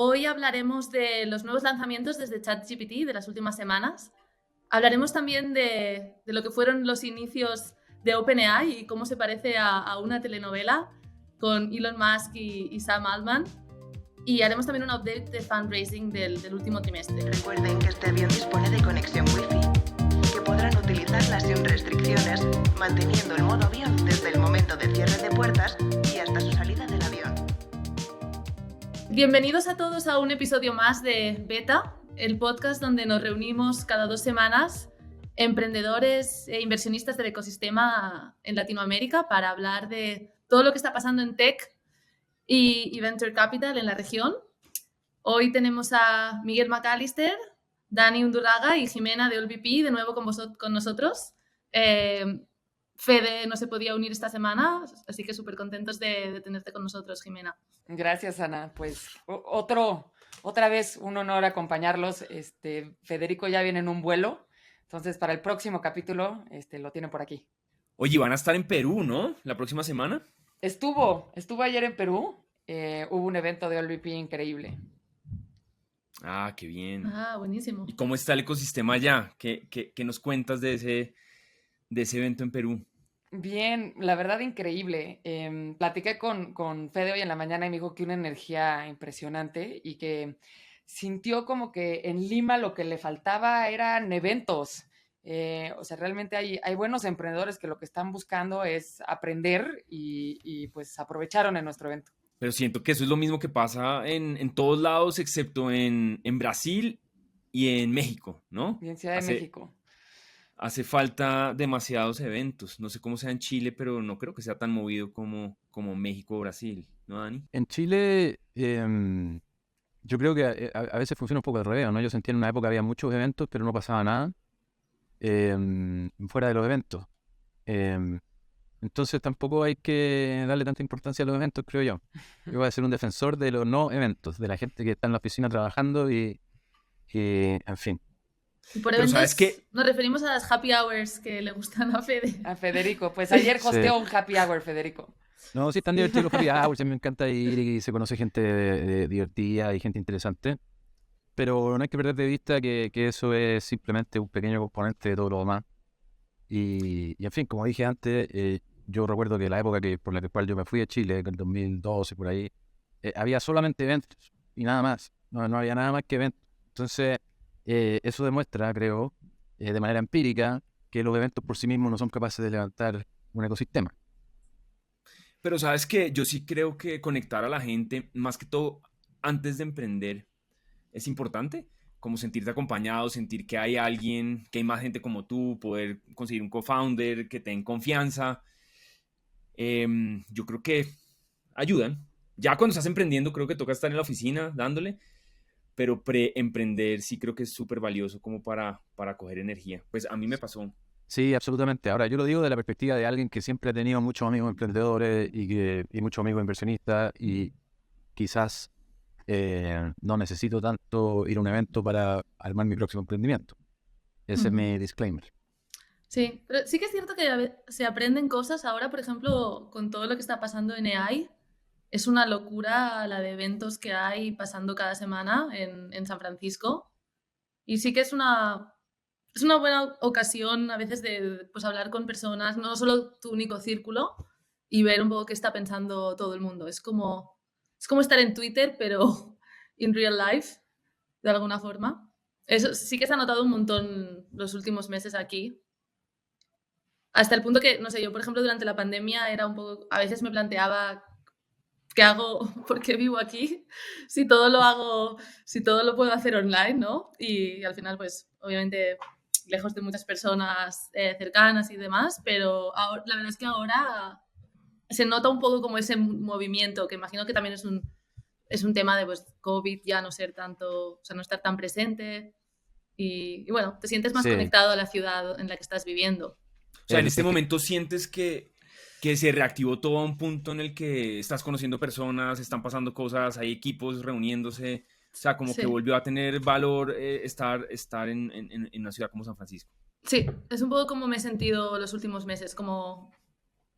Hoy hablaremos de los nuevos lanzamientos desde ChatGPT de las últimas semanas. Hablaremos también de lo que fueron los inicios de OpenAI y cómo se parece a una telenovela con Elon Musk y Sam Altman. Y haremos también un update de fundraising del último trimestre. Recuerden que este avión dispone de conexión Wi-Fi, que podrán utilizarla sin restricciones, manteniendo el modo avión desde el momento de cierre de puertas y hasta su salida del avión. Bienvenidos a todos a un episodio más de Beta, el podcast donde nos reunimos cada 2 semanas emprendedores e inversionistas del ecosistema en Latinoamérica para hablar de todo lo que está pasando en tech y Venture Capital en la región. Hoy tenemos a Miguel McAllister, Dani Undurraga y Jimena de AllVP de nuevo con nosotros. Fede no se podía unir esta semana, así que súper contentos de tenerte con nosotros, Jimena. Gracias, Ana. Pues otra vez un honor acompañarlos. Federico ya viene en un vuelo, entonces para el próximo capítulo lo tienen por aquí. Oye, van a estar en Perú, ¿no? La próxima semana. Estuvo ayer en Perú. Hubo un evento de AllVP increíble. Ah, qué bien. Ah, buenísimo. ¿Y cómo está el ecosistema allá? ¿Qué nos cuentas de ese evento en Perú? Bien, la verdad increíble. Platiqué con Fede hoy en la mañana y me dijo que una energía impresionante y que sintió como que en Lima lo que le faltaba eran eventos. O sea, realmente hay buenos emprendedores que lo que están buscando es aprender y pues aprovecharon en nuestro evento. Pero siento que eso es lo mismo que pasa en todos lados, excepto en Brasil y en México, ¿no? Y en Ciudad de México. Hace falta demasiados eventos. No sé cómo sea en Chile, pero no creo que sea tan movido como México o Brasil, ¿no, Dani? En Chile, yo creo que a veces funciona un poco al revés, ¿no? Yo sentía en una época había muchos eventos, pero no pasaba nada fuera de los eventos. Entonces tampoco hay que darle tanta importancia a los eventos, creo yo. Yo voy a ser un defensor de los no eventos, de la gente que está en la oficina trabajando y en fin. Y por Pero eventos ¿sabes qué? nos referimos a las happy hours que le gustan a Fede. A Federico, pues ayer hosteó un happy hour, Federico. No, sí, están divertidos los happy hours, a mí me encanta ir y se conoce gente divertida y gente interesante, pero no hay que perder de vista que eso es simplemente un pequeño componente de todo lo demás. Y en fin, como dije antes, yo recuerdo que la época por la cual yo me fui a Chile, en el 2012, por ahí, había solamente eventos y nada más, no había nada más que eventos. Entonces, eso demuestra, creo, de manera empírica, que los eventos por sí mismos no son capaces de levantar un ecosistema. Pero sabes que yo sí creo que conectar a la gente, más que todo antes de emprender, es importante. Como sentirte acompañado, sentir que hay alguien, que hay más gente como tú, poder conseguir un co-founder, que te den confianza. Yo creo que ayudan. Ya cuando estás emprendiendo, creo que toca estar en la oficina dándole, pero pre-emprender sí creo que es súper valioso como para coger energía. Pues a mí me pasó. Sí, absolutamente. Ahora, yo lo digo de la perspectiva de alguien que siempre ha tenido muchos amigos emprendedores y muchos amigos inversionistas y quizás no necesito tanto ir a un evento para armar mi próximo emprendimiento. Ese es mi disclaimer. Sí, pero sí que es cierto que se aprenden cosas ahora, por ejemplo, con todo lo que está pasando en AI. Es una locura la de eventos que hay pasando cada semana en San Francisco. Y sí que es una buena ocasión a veces de pues, hablar con personas, no solo tu único círculo, y ver un poco qué está pensando todo el mundo. Es como estar en Twitter, pero in real life, de alguna forma. Eso sí que se ha notado un montón los últimos meses aquí. Hasta el punto que, no sé, yo por ejemplo durante la pandemia era un poco, a veces me planteaba qué hago, por qué vivo aquí, si todo lo puedo hacer online, ¿no? Y al final, pues, obviamente, lejos de muchas personas cercanas y demás, pero ahora, la verdad es que ahora se nota un poco como ese movimiento, que imagino que también es un tema de pues, COVID, ya no ser tanto, o sea, no estar tan presente y bueno, te sientes más conectado a la ciudad en la que estás viviendo. O sea, en este momento sientes que se reactivó todo a un punto en el que estás conociendo personas, están pasando cosas, hay equipos reuniéndose, o sea, como que volvió a tener valor estar en una ciudad como San Francisco. Sí, es un poco como me he sentido los últimos meses, como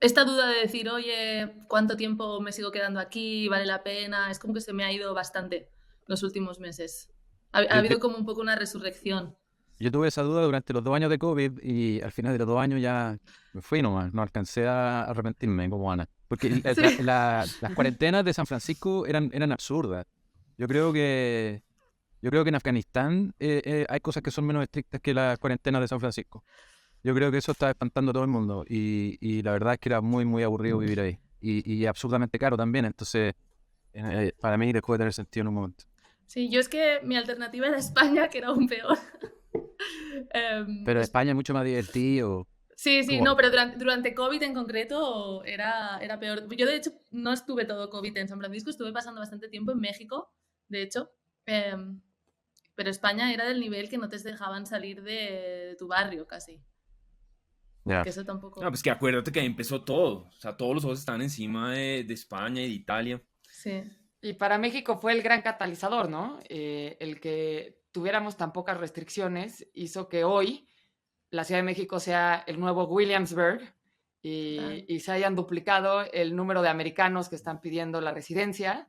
esta duda de decir, oye, ¿cuánto tiempo me sigo quedando aquí? ¿Vale la pena? Es como que se me ha ido bastante. los últimos meses. Ha Yo, habido como un poco una resurrección. yo tuve esa duda durante los 2 años de COVID y al final de los 2 años ya me fui nomás, no alcancé a arrepentirme como Ana. Porque Sí, las cuarentenas de San Francisco eran absurdas. Yo creo que, yo creo que en Afganistán hay cosas que son menos estrictas que las cuarentenas de San Francisco. Yo creo que eso está espantando a todo el mundo y la verdad es que era muy, muy aburrido vivir ahí. Y absurdamente caro también, entonces para mí dejó de tener sentido en un momento. sí, yo es que mi alternativa era España, que era aún peor. Pero Es- España es mucho más divertido. sí, sí, Como, no, pero durante COVID en concreto era peor. Yo de hecho no estuve todo COVID en San Francisco, estuve pasando bastante tiempo en México, de hecho. Em, pero España era del nivel que no te dejaban salir de tu barrio casi. ya. Que eso No, tampoco. pues que acuérdate que ahí empezó todo. O sea, todos los ojos están encima de España y de Italia. Sí. Y para México fue el gran catalizador, ¿no? El que tuviéramos tan pocas restricciones hizo que hoy la Ciudad de México sea el nuevo Williamsburg Total. y se hayan duplicado el número de americanos que están pidiendo la residencia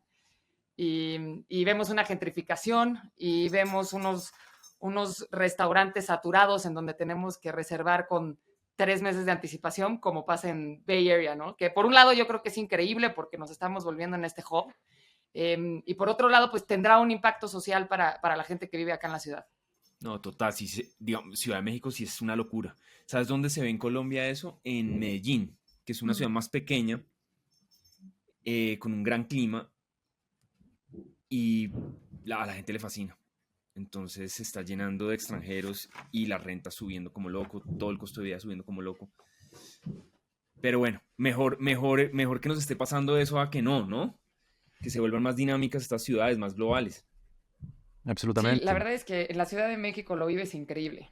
y vemos una gentrificación y vemos unos restaurantes saturados en donde tenemos que reservar con 3 meses de anticipación, como pasa en Bay Area, ¿no? Que por un lado yo creo que es increíble porque nos estamos volviendo en este hub, y por otro lado, pues tendrá un impacto social para la gente que vive acá en la ciudad. No, total, sí, digamos, Ciudad de México sí es una locura. ¿Sabes dónde se ve en Colombia eso? En Medellín, que es una Mm. ciudad más pequeña, con un gran clima y a la gente le fascina. Entonces se está llenando de extranjeros y la renta subiendo como loco, todo el costo de vida subiendo como loco. Pero bueno, mejor que nos esté pasando eso a que no, ¿no? Que se vuelvan más dinámicas estas ciudades, más globales. Sí, la Absolutamente. verdad es que en la Ciudad de México lo vives increíble.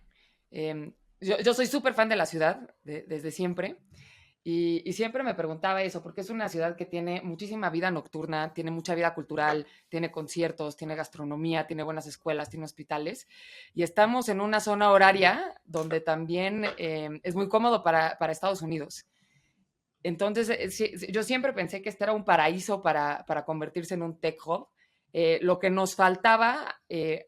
Yo soy súper fan de la ciudad desde siempre y siempre me preguntaba eso, porque es una ciudad que tiene muchísima vida nocturna, tiene mucha vida cultural, tiene conciertos, tiene gastronomía, tiene buenas escuelas, tiene hospitales y estamos en una zona horaria donde también es muy cómodo para Estados Unidos. Entonces, yo siempre pensé que este era un paraíso para convertirse en un tech hub. Lo que nos faltaba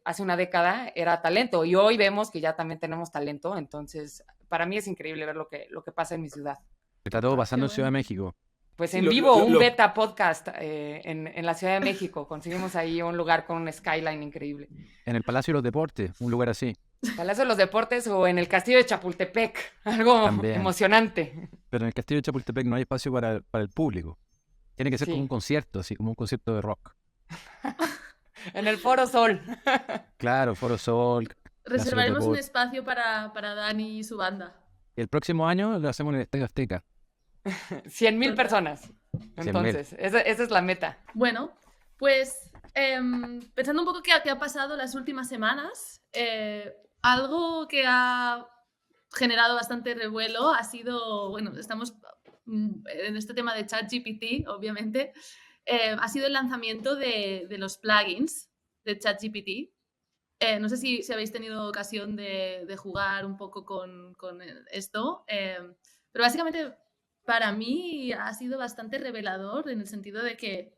hace una década era talento y hoy vemos que ya también tenemos talento. Entonces, para mí es increíble ver lo que pasa en mi ciudad. Está todo Total. Qué pasando en Ciudad de bueno. México. Pues Sí, en vivo, un beta podcast en la Ciudad de México. Conseguimos ahí un lugar con un skyline increíble. En el Palacio de los Deportes, un lugar así. Palacio de los Deportes o en el Castillo de Chapultepec. Algo También. emocionante. Pero en el Castillo de Chapultepec no hay espacio para el público. Tiene que ser como un Sí. concierto, así como un concierto de rock. En el Foro Sol. Claro, Foro Sol, Nacional Reservaremos un Deportes. espacio para Dani y su banda. Y el próximo año lo hacemos en el Estadio Azteca. 100,000 Total. personas. 100.000. Entonces, esa es la meta. Bueno, pues pensando un poco qué ha pasado las últimas semanas, algo que ha generado bastante revuelo ha sido, bueno, estamos en este tema de ChatGPT, obviamente, ha sido el lanzamiento de los plugins de ChatGPT. No sé si habéis tenido ocasión de jugar un poco con esto, pero básicamente para mí ha sido bastante revelador en el sentido de que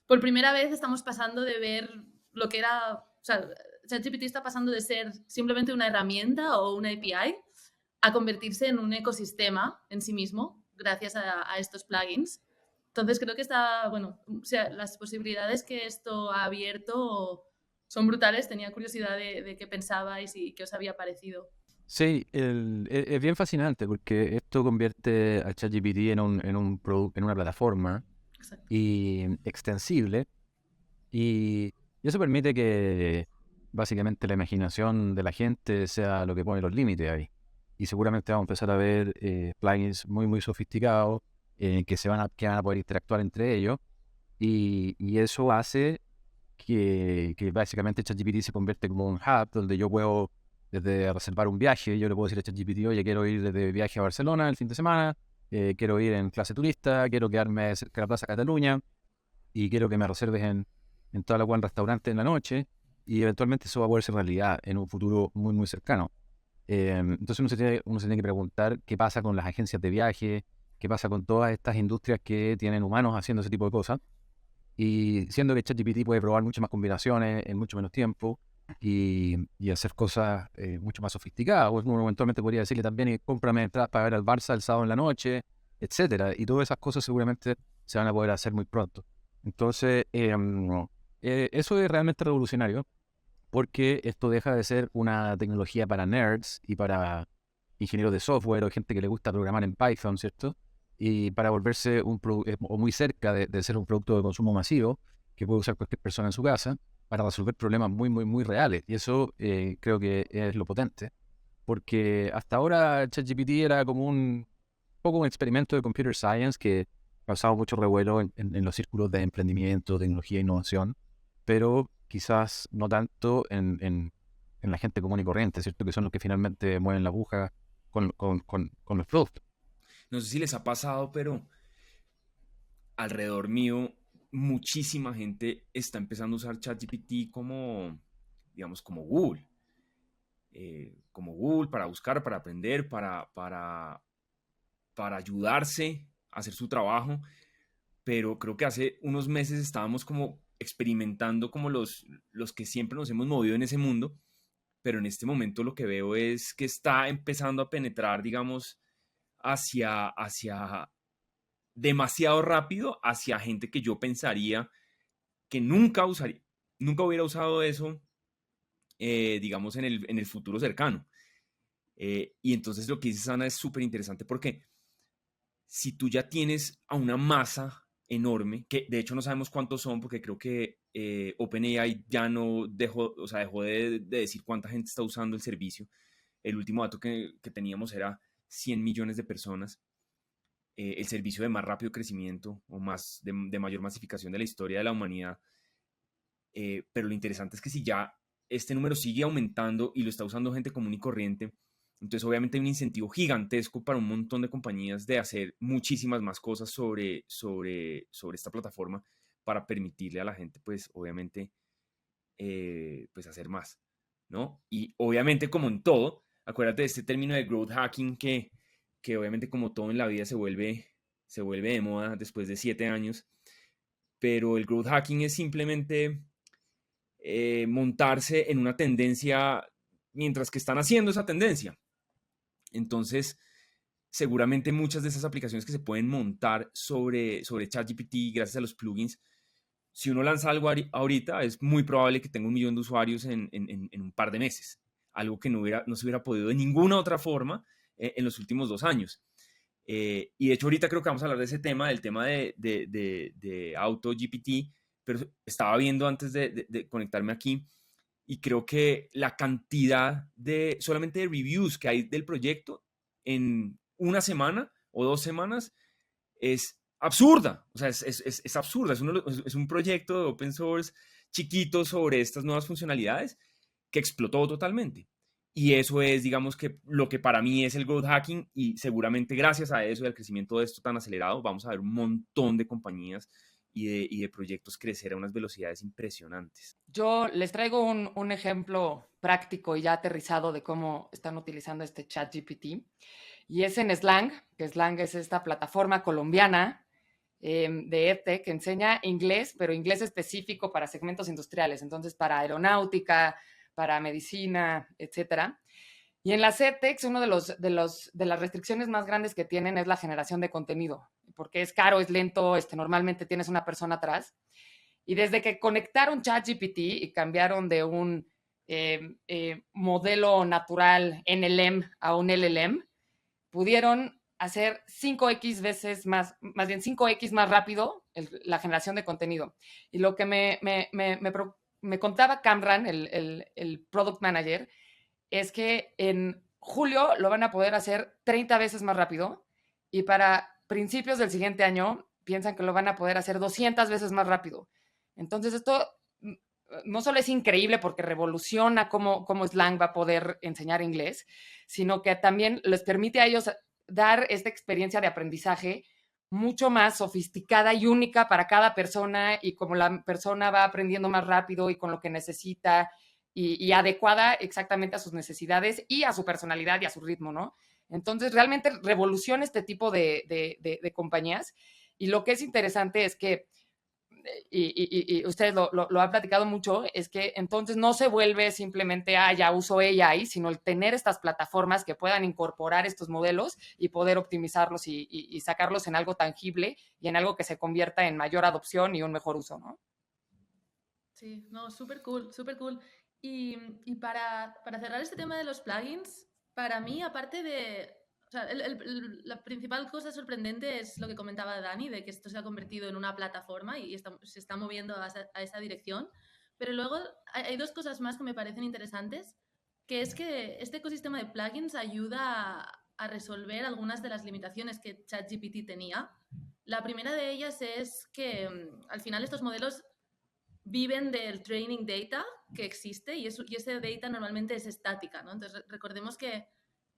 por primera vez estamos pasando de ver lo que era, o sea, ChatGPT está pasando de ser simplemente una herramienta o una API a convertirse en un ecosistema en sí mismo gracias a estos plugins. Entonces creo que está, bueno, o sea, las posibilidades que esto ha abierto son brutales. Tenía curiosidad de qué pensabais y qué os había parecido. Sí, es bien fascinante porque esto convierte a ChatGPT en una plataforma Exacto. y extensible y eso permite que básicamente la imaginación de la gente sea lo que pone los límites ahí. Y seguramente vamos a empezar a ver plugins muy, muy sofisticados que van a poder interactuar entre ellos y eso hace que básicamente ChatGPT se convierte como un hub donde yo puedo desde reservar un viaje, yo le puedo decir a ChatGPT, oye, quiero ir desde viaje a Barcelona el fin de semana, quiero ir en clase turista, quiero quedarme cerca de la Plaza Cataluña y quiero que me reserves en toda la buen restaurante en la noche y eventualmente eso va a poder ser realidad en un futuro muy, muy cercano. Entonces uno se tiene que preguntar qué pasa con las agencias de viaje, qué pasa con todas estas industrias que tienen humanos haciendo ese tipo de cosas. Y siendo que ChatGPT puede probar muchas más combinaciones en mucho menos tiempo y hacer cosas mucho más sofisticadas. O uno eventualmente podría decirle también, cómprame entradas para ver al Barça el sábado en la noche, etcétera. Y todas esas cosas seguramente se van a poder hacer muy pronto. Entonces, eso es realmente revolucionario, porque esto deja de ser una tecnología para nerds y para ingenieros de software o gente que le gusta programar en Python, ¿cierto? Y para volverse o muy cerca de ser un producto de consumo masivo que puede usar cualquier persona en su casa para resolver problemas muy, muy, muy reales. Y eso creo que es lo potente, porque hasta ahora ChatGPT era como un poco un experimento de computer science que causaba mucho revuelo en los círculos de emprendimiento, tecnología e innovación, pero quizás no tanto en la gente común y corriente, ¿cierto? Que son los que finalmente mueven la aguja con los productos. No sé si les ha pasado, pero alrededor mío muchísima gente está empezando a usar ChatGPT como, digamos, como Google para buscar, para aprender, para ayudarse a hacer su trabajo. Pero creo que hace unos meses estábamos como experimentando como los que siempre nos hemos movido en ese mundo, pero en este momento lo que veo es que está empezando a penetrar, digamos, hacia demasiado rápido, hacia gente que yo pensaría que nunca hubiera usado eso, digamos, en el futuro cercano. Y entonces lo que dice Sana es súper interesante porque si tú ya tienes a una masa enorme, que de hecho no sabemos cuántos son, porque creo que OpenAI ya no dejó, o sea, dejó de decir cuánta gente está usando el servicio. El último dato que teníamos era 100 millones de personas. El servicio de más rápido crecimiento o de mayor masificación de la historia de la humanidad. Pero lo interesante es que si ya este número sigue aumentando y lo está usando gente común y corriente, entonces obviamente hay un incentivo gigantesco para un montón de compañías de hacer muchísimas más cosas sobre esta plataforma para permitirle a la gente, pues obviamente, pues hacer más, ¿no? Y obviamente como en todo, acuérdate de este término de growth hacking que obviamente como todo en la vida se vuelve de moda después de 7 años, pero el growth hacking es simplemente montarse en una tendencia mientras que están haciendo esa tendencia. Entonces, seguramente muchas de esas aplicaciones que se pueden montar sobre ChatGPT gracias a los plugins, si uno lanza algo ahorita, es muy probable que tenga 1 millón de usuarios en un par de meses. Algo que no se hubiera podido de ninguna otra forma en los últimos 2 años. Y de hecho ahorita creo que vamos a hablar de ese tema, del tema de AutoGPT, pero estaba viendo antes de conectarme aquí y creo que la cantidad solamente de reviews que hay del proyecto en una semana o 2 semanas es absurda. O sea, es absurda. Es un proyecto de open source chiquito sobre estas nuevas funcionalidades que explotó totalmente. Y eso es, digamos, que lo que para mí es el growth hacking, y seguramente gracias a eso y al crecimiento de esto tan acelerado, vamos a ver un montón de compañías y de proyectos crecer a unas velocidades impresionantes. Yo les traigo un ejemplo práctico y ya aterrizado de cómo están utilizando este ChatGPT. Y es en Slang, que Slang es esta plataforma colombiana de EdTech que enseña inglés, pero inglés específico para segmentos industriales. Entonces, para aeronáutica, para medicina, etcétera. Y en las EdTechs, una de las restricciones más grandes que tienen es la generación de contenido, porque es caro, es lento, normalmente tienes una persona atrás. Y desde que conectaron ChatGPT y cambiaron de un modelo natural NLM a un LLM, pudieron hacer 5x veces más bien 5x más rápido la generación de contenido. Y lo que me contaba Camran, el product manager, es que en julio lo van a poder hacer 30 veces más rápido y para principios del siguiente año piensan que lo van a poder hacer 200 veces más rápido. Entonces esto no solo es increíble porque revoluciona cómo Slang va a poder enseñar inglés, sino que también les permite a ellos dar esta experiencia de aprendizaje mucho más sofisticada y única para cada persona, y como la persona va aprendiendo más rápido y con lo que necesita y adecuada exactamente a sus necesidades y a su personalidad y a su ritmo, ¿no? Entonces, realmente revoluciona este tipo de compañías. Y lo que es interesante es que y ustedes lo han platicado mucho, es que entonces no se vuelve simplemente, ya uso AI, sino el tener estas plataformas que puedan incorporar estos modelos y poder optimizarlos y sacarlos en algo tangible y en algo que se convierta en mayor adopción y un mejor uso, ¿no? Sí, no, súper cool, súper cool. Y para cerrar este tema de los plugins, para mí, aparte de... O sea, la principal cosa sorprendente es lo que comentaba Dani, de que esto se ha convertido en una plataforma y se está moviendo a esa dirección. Pero luego hay dos cosas más que me parecen interesantes, que es que este ecosistema de plugins ayuda a resolver algunas de las limitaciones que ChatGPT tenía. La primera de ellas es que al final estos modelos viven del training data que existe y ese data normalmente es estática, ¿no? Entonces recordemos que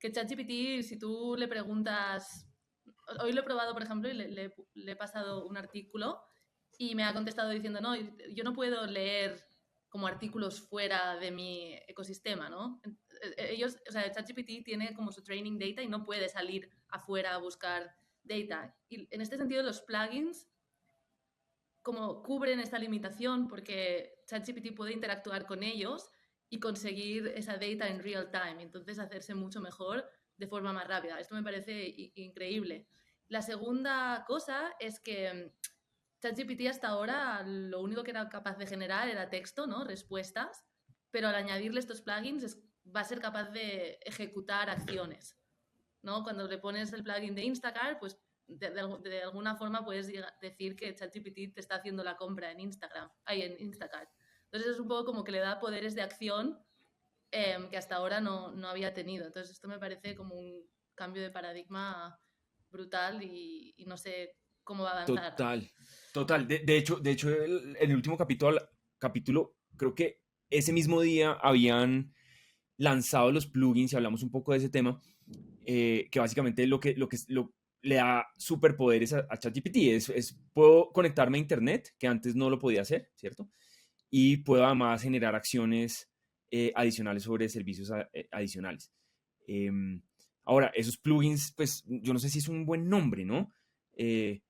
ChatGPT, si tú le preguntas, hoy lo he probado, por ejemplo, y le he pasado un artículo y me ha contestado diciendo, no, yo no puedo leer como artículos fuera de mi ecosistema, ¿no? Ellos, o sea, ChatGPT tiene como su training data y no puede salir afuera a buscar data. Y en este sentido, los plugins como cubren esta limitación porque ChatGPT puede interactuar con ellos y conseguir esa data en real time, entonces hacerse mucho mejor de forma más rápida. Esto me parece increíble. La segunda cosa es que ChatGPT hasta ahora lo único que era capaz de generar era texto, ¿no? Respuestas, pero al añadirle estos plugins va a ser capaz de ejecutar acciones, ¿no? Cuando le pones el plugin de Instacart, pues de alguna forma puedes decir que ChatGPT te está haciendo la compra en Instagram, en Instacart. Entonces es un poco como que le da poderes de acción que hasta ahora no había tenido. Entonces esto me parece como un cambio de paradigma brutal y no sé cómo va a avanzar. Total, total. De hecho en el último capítulo, creo que ese mismo día habían lanzado los plugins y hablamos un poco de ese tema, que básicamente le da superpoderes a ChatGPT puedo conectarme a internet, que antes no lo podía hacer, ¿cierto? Y puedo además generar acciones adicionales sobre servicios adicionales. Em, Ahora, esos plugins, pues yo no sé si es un buen nombre, ¿no? Eh,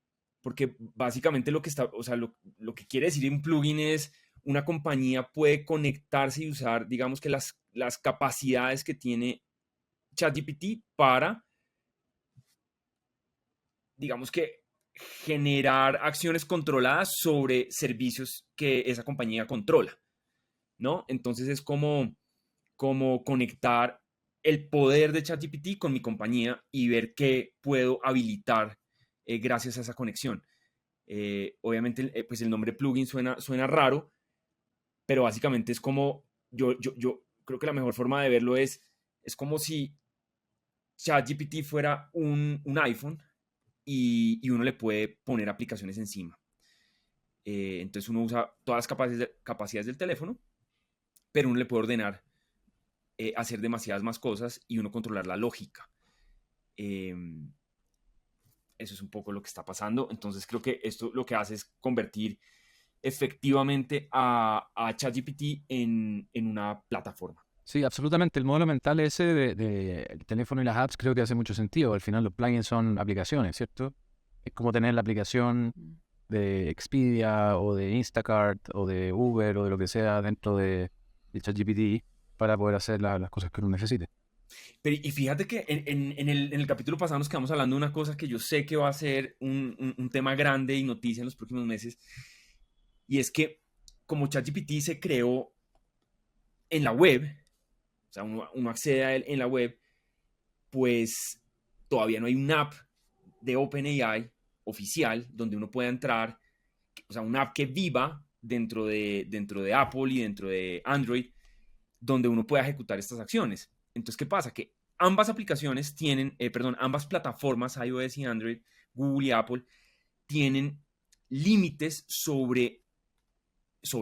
Porque básicamente o sea, lo que quiere decir un plugin es una compañía puede conectarse y usar, digamos que las capacidades que tiene ChatGPT para, digamos que, generar acciones controladas sobre servicios que esa compañía controla, ¿no? Entonces es como conectar el poder de ChatGPT con mi compañía y ver qué puedo habilitar gracias a esa conexión. Obviamente, pues el nombre plugin suena raro, pero básicamente es como, yo creo que la mejor forma de verlo es como si ChatGPT fuera un iPhone y uno le puede poner aplicaciones encima. Entonces uno usa todas las capacidades del teléfono, pero uno le puede ordenar hacer demasiadas más cosas y uno controlar la lógica. Eh, Eso es un poco lo que está pasando. Entonces creo que esto lo que hace es convertir efectivamente a ChatGPT en una plataforma. Sí, absolutamente. El modelo mental ese el teléfono y las apps creo que hace mucho sentido. Al final los plugins son aplicaciones, ¿cierto? Es como tener la aplicación de Expedia o de Instacart o de Uber o de lo que sea dentro de ChatGPT para poder hacer las cosas que uno necesite. Pero, y fíjate que en el capítulo pasado nos quedamos hablando de una cosa que yo sé que va a ser un tema grande y noticia en los próximos meses, y es que como ChatGPT se creó en la web, o sea, uno accede a él en la web, pues todavía no hay una app de OpenAI oficial donde uno pueda entrar, o sea, una app que viva dentro de Apple y dentro de Android, donde uno pueda ejecutar estas acciones. Entonces, ¿qué pasa? Que ambas aplicaciones ambas plataformas, iOS y Android, Google y Apple, tienen límites sobre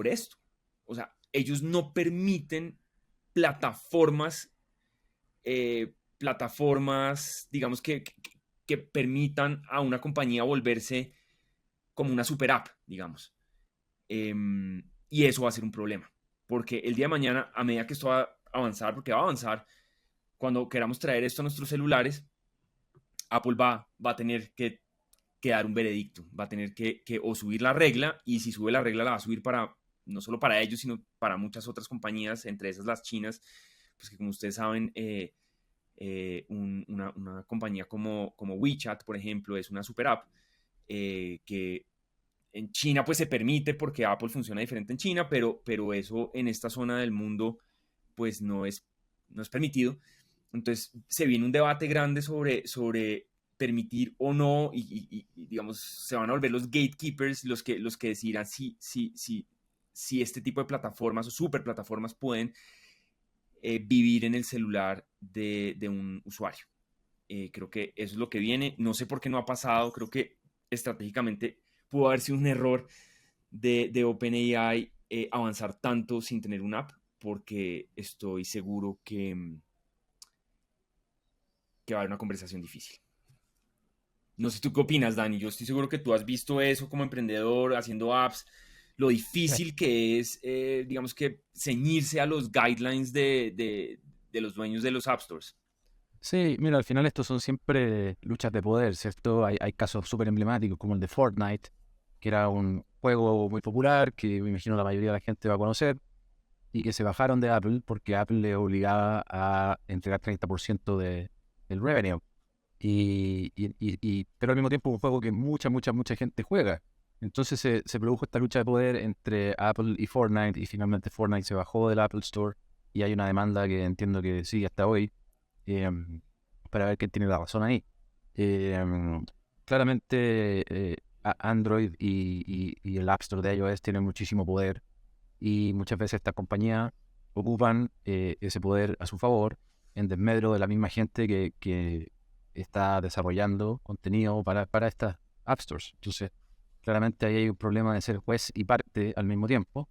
esto. O sea, ellos no permiten plataformas, digamos, que permitan a una compañía volverse como una super app, digamos. Y eso va a ser un problema, porque el día de mañana, a medida que esto va a avanzar, porque va a avanzar, cuando queramos traer esto a nuestros celulares, Apple va a tener que que dar un veredicto, va a tener que o subir la regla, y si sube la regla la va a subir para, no solo para ellos, sino para muchas otras compañías, entre esas las chinas, pues que como ustedes saben, una compañía como WeChat, por ejemplo, es una super app que en China pues se permite porque Apple funciona diferente en China, pero eso en esta zona del mundo pues no es permitido. Entonces se viene un debate grande sobre permitir o no, y digamos, se van a volver los gatekeepers los que decidirán si este tipo de plataformas o super plataformas pueden vivir en el celular de un usuario. Creo que eso es lo que viene. No sé por qué no ha pasado. Creo que estratégicamente pudo haber sido un error de OpenAI avanzar tanto sin tener una app, porque estoy seguro que va a haber una conversación difícil. No sé, ¿tú qué opinas, Dani? Yo estoy seguro que tú has visto eso como emprendedor, haciendo apps, lo difícil que es, digamos que, ceñirse a los guidelines de los dueños de los app stores. Sí, mira, al final estos son siempre luchas de poder, ¿cierto? Hay casos súper emblemáticos como el de Fortnite, que era un juego muy popular que me imagino la mayoría de la gente va a conocer, y que se bajaron de Apple porque Apple le obligaba a entregar 30% del revenue. Pero al mismo tiempo un juego que mucha gente juega. Entonces se produjo esta lucha de poder entre Apple y Fortnite, y finalmente Fortnite se bajó del Apple Store, y hay una demanda que entiendo que sigue hasta hoy, para ver quién tiene la razón ahí. Claramente Android y el App Store de iOS tienen muchísimo poder, y muchas veces estas compañías ocupan ese poder a su favor en desmedro de la misma gente que está desarrollando contenido para estas App Stores. Entonces, claramente ahí hay un problema de ser juez y parte al mismo tiempo.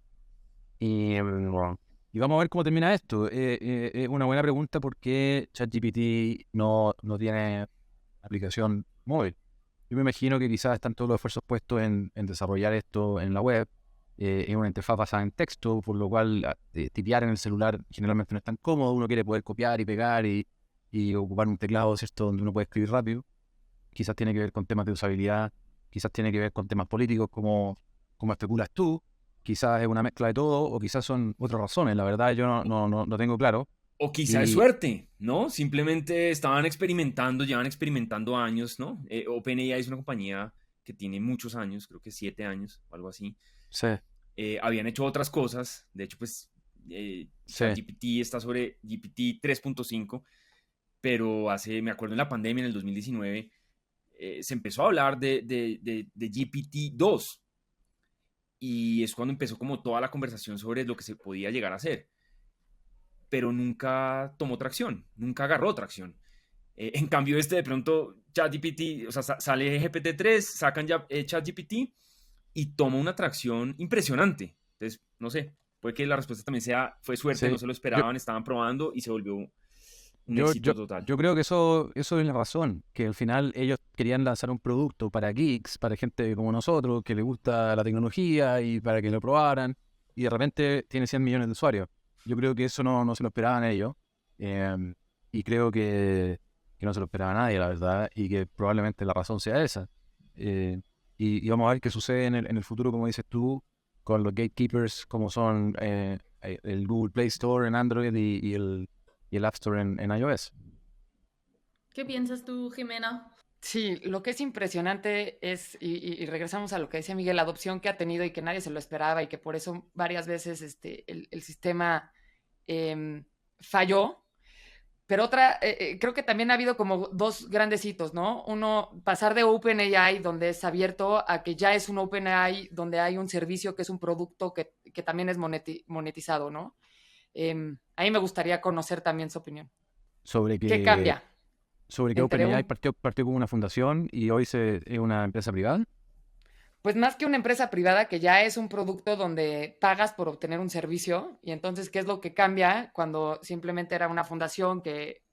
Y vamos a ver cómo termina esto. Es una buena pregunta porque ChatGPT no tiene aplicación móvil. Yo me imagino que quizás están todos los esfuerzos puestos en desarrollar esto en la web. Es una interfaz basada en texto, por lo cual tipear en el celular generalmente no es tan cómodo. Uno quiere poder copiar y pegar y ocupar un teclado, ¿cierto?, donde uno puede escribir rápido. Quizás tiene que ver con temas de usabilidad, quizás tiene que ver con temas políticos, como especulas tú. Quizás es una mezcla de todo, o quizás son otras razones. La verdad yo no tengo claro. O quizá es Y suerte, ¿no? Simplemente llevan experimentando años, ¿no? OpenAI es una compañía que tiene muchos años, creo que 7 años o algo así. sí, Habían hecho otras cosas, de hecho, pues, sí. ChatGPT está sobre GPT 3.5, pero me acuerdo en la pandemia, en el 2019, se empezó a hablar de GPT-2, y es cuando empezó como toda la conversación sobre lo que se podía llegar a hacer, pero nunca tomó tracción, nunca agarró tracción. En cambio, de pronto, ChatGPT, o sea, sale GPT-3, sacan ya ChatGPT y toma una tracción impresionante. Entonces, no sé, puede que la respuesta también fue suerte, no Sí. se lo Yo, esperaban, estaban probando y se volvió un yo, yo, éxito total. yo creo que eso es la razón, que al final ellos querían lanzar un producto para geeks, para gente como nosotros, que le gusta la tecnología y para que lo probaran, y de repente tiene 100 millones de usuarios. Yo creo que eso no se lo esperaban ellos, y creo que no se lo esperaba nadie, la verdad, y que probablemente la razón sea esa. Eh, y vamos a ver qué sucede en el futuro, como dices tú, con los gatekeepers, como son el Google Play Store en Android y el App Store en iOS. ¿Qué piensas tú, Jimena? Sí, lo que es impresionante es, y regresamos a lo que decía Miguel, la adopción que ha tenido y que nadie se lo esperaba, y que por eso varias veces el sistema falló. Pero creo que también ha habido como dos grandes hitos, ¿no? Uno, pasar de OpenAI, donde es abierto, a que ya es un OpenAI, donde hay un servicio que es un producto que también es monetizado, ¿no? Ahí me gustaría conocer también su opinión. Sobre ¿Qué que, cambia sobre que entre OpenAI un... partió como una fundación y hoy es una empresa privada. Pues más que una empresa privada, que ya es un producto donde pagas por obtener un servicio, y entonces, ¿qué es lo que cambia cuando simplemente era una fundación que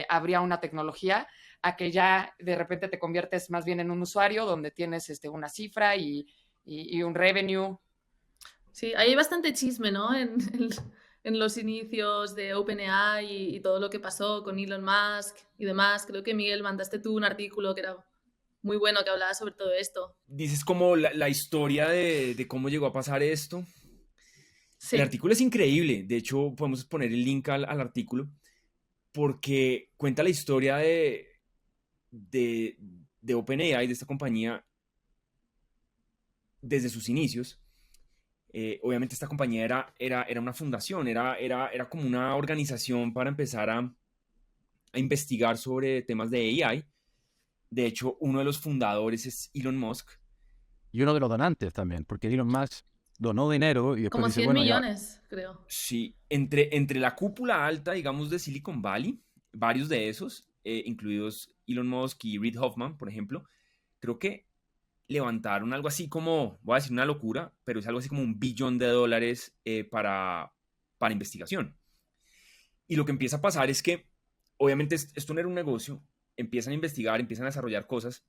abría una tecnología, a que ya de repente te conviertes más bien en un usuario donde tienes una cifra y un revenue? Sí, hay bastante chisme, ¿no? En los inicios de OpenAI y todo lo que pasó con Elon Musk y demás. Creo que, Miguel, mandaste tú un artículo que era muy bueno que hablaba sobre todo esto. Dices como la historia de cómo llegó a pasar esto. El Sí, artículo es increíble. De hecho, podemos poner el link al artículo porque cuenta la historia de, de OpenAI, de esta compañía, desde sus inicios. Obviamente esta compañía era una fundación, era como una organización para empezar a investigar sobre temas de AI. De hecho, uno de los fundadores es Elon Musk. Y uno de los donantes también, porque Elon Musk donó dinero y después como dice, 100 bueno, ya, millones, creo. Sí, entre la cúpula alta, digamos, de Silicon Valley, varios de esos, incluidos Elon Musk y Reid Hoffman, por ejemplo, creo que levantaron algo así como, voy a decir una locura, pero es algo así como $1 billón para investigación. Y lo que empieza a pasar es que, obviamente, esto no era un negocio, empiezan a investigar, empiezan a desarrollar cosas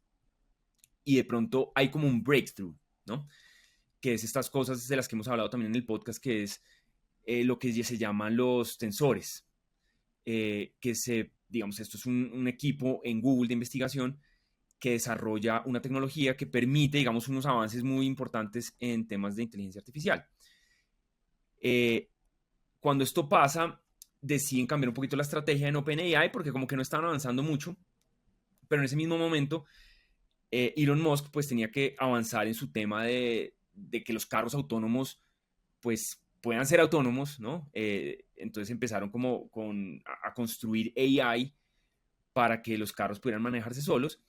y de pronto hay como un breakthrough, ¿no? Que es estas cosas de las que hemos hablado también en el podcast, que es lo que se llaman los tensores, digamos, esto es un equipo en Google de investigación que desarrolla una tecnología que permite, digamos, unos avances muy importantes en temas de inteligencia artificial. Eh, Cuando esto pasa, deciden cambiar un poquito la estrategia en OpenAI porque como que no estaban avanzando mucho, pero en ese mismo momento Elon Musk pues tenía que avanzar en su tema de que los carros autónomos pues puedan ser autónomos, ¿no? Entonces empezaron como a construir AI para que los carros pudieran manejarse solos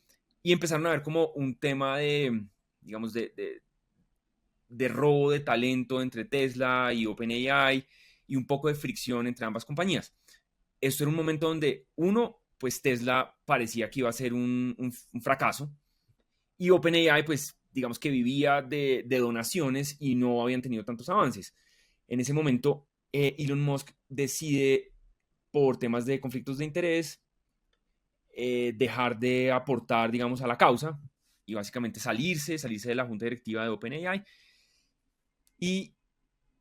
y empezaron a ver como un tema digamos, de robo de talento entre Tesla y OpenAI y un poco de fricción entre ambas compañías. Esto era un momento donde uno, pues Tesla parecía que iba a ser un fracaso y OpenAI, pues digamos que vivía de donaciones y no habían tenido tantos avances. En ese momento, Elon Musk decide, por temas de conflictos de interés, dejar de aportar, digamos, a la causa y básicamente salirse de la junta directiva de OpenAI y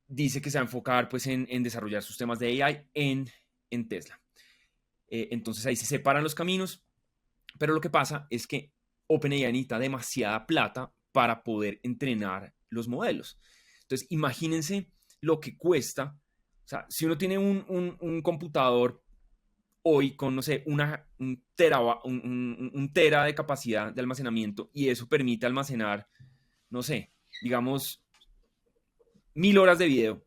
dice que se va a enfocar pues en desarrollar sus temas de AI en Tesla. Entonces ahí se separan los caminos, pero lo que pasa es que OpenAI necesita demasiada plata para poder entrenar los modelos. Entonces imagínense lo que cuesta. O sea, si uno tiene un computador hoy con, no sé, un tera de capacidad de almacenamiento y eso permite almacenar, no sé, digamos, 1000 horas de video,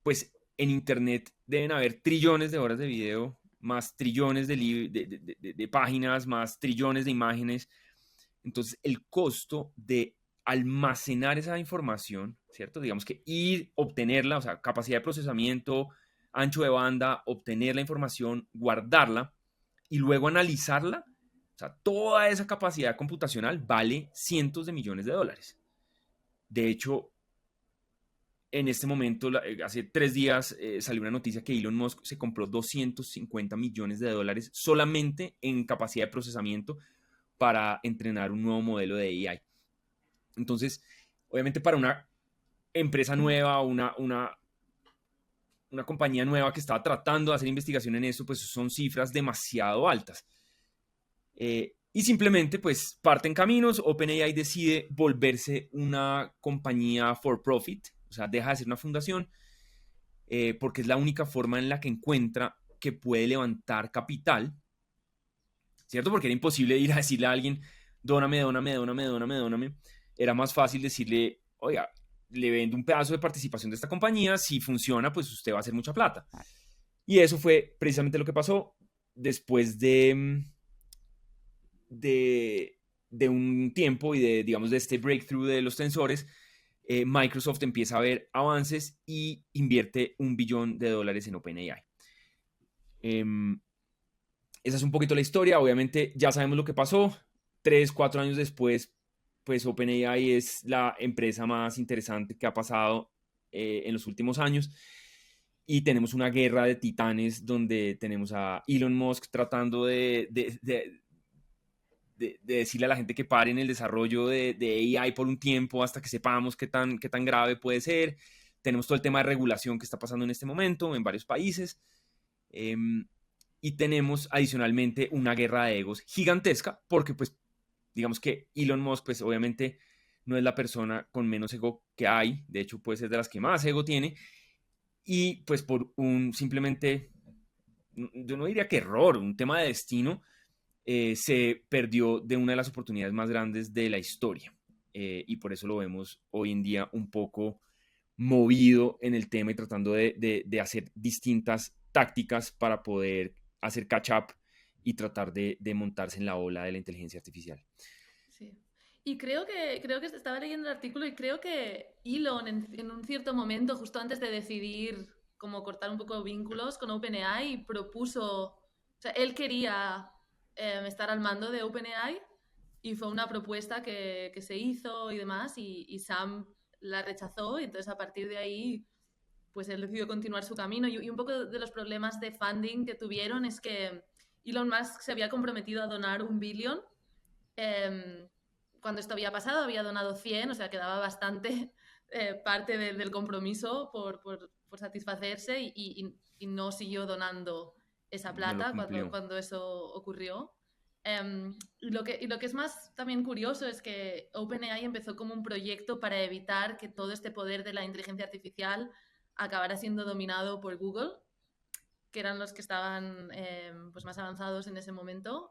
pues en Internet deben haber trillones de horas de video, más trillones de páginas, más trillones de imágenes. Entonces, el costo de almacenar esa información, ¿cierto? Digamos que ir, obtenerla, o sea, capacidad de procesamiento, ancho de banda, obtener la información, guardarla y luego analizarla, o sea, toda esa capacidad computacional vale cientos de millones de dólares. De hecho, en este momento, hace 3 días, salió una noticia que Elon Musk se compró $250 millones solamente en capacidad de procesamiento para entrenar un nuevo modelo de AI. Entonces, obviamente para una empresa nueva, una compañía nueva que estaba tratando de hacer investigación en eso, pues son cifras demasiado altas. Y simplemente pues parten caminos, OpenAI decide volverse una compañía for profit, o sea, deja de ser una fundación, porque es la única forma en la que encuentra que puede levantar capital, ¿cierto? Porque era imposible ir a decirle a alguien, dóname, dóname, dóname, dóname, dóname. Era más fácil decirle, oiga, le vendo un pedazo de participación de esta compañía, si funciona, pues usted va a hacer mucha plata. Y eso fue precisamente lo que pasó después de un tiempo y digamos, de este breakthrough de los tensores. Microsoft empieza a ver avances y invierte $1 billón en OpenAI. Esa es un poquito la historia. Obviamente ya sabemos lo que pasó. 3, 4 años después, pues OpenAI es la empresa más interesante que ha pasado en los últimos años. Y tenemos una guerra de titanes donde tenemos a Elon Musk tratando de decirle a la gente que paren el desarrollo de AI por un tiempo hasta que sepamos qué tan grave puede ser. Tenemos todo el tema de regulación que está pasando en este momento en varios países. y tenemos adicionalmente una guerra de egos gigantesca, porque pues digamos que Elon Musk pues obviamente no es la persona con menos ego que hay, de hecho puede ser de las que más ego tiene, y pues por un simplemente, yo no diría que error, un tema de destino, se perdió de una de las oportunidades más grandes de la historia. Y por eso lo vemos hoy en día un poco movido en el tema y tratando de hacer distintas tácticas para poder hacer catch up y tratar de montarse en la ola de la inteligencia artificial. Sí. Y creo que estaba leyendo el artículo y creo que Elon en un cierto momento, justo antes de decidir cómo cortar un poco vínculos con OpenAI, propuso, o sea, él quería estar al mando de OpenAI y fue una propuesta que se hizo y demás y Sam la rechazó y entonces a partir de ahí pues él decidió continuar su camino y un poco de los problemas de funding que tuvieron es que Elon Musk se había comprometido a donar 1 billón. Cuando esto había pasado había donado 100, o sea, quedaba bastante parte del compromiso por satisfacerse y no siguió donando esa plata cuando eso ocurrió. Y lo que es más también curioso es que OpenAI empezó como un proyecto para evitar que todo este poder de la inteligencia artificial acabara siendo dominado por Google, que eran los que estaban pues más avanzados en ese momento,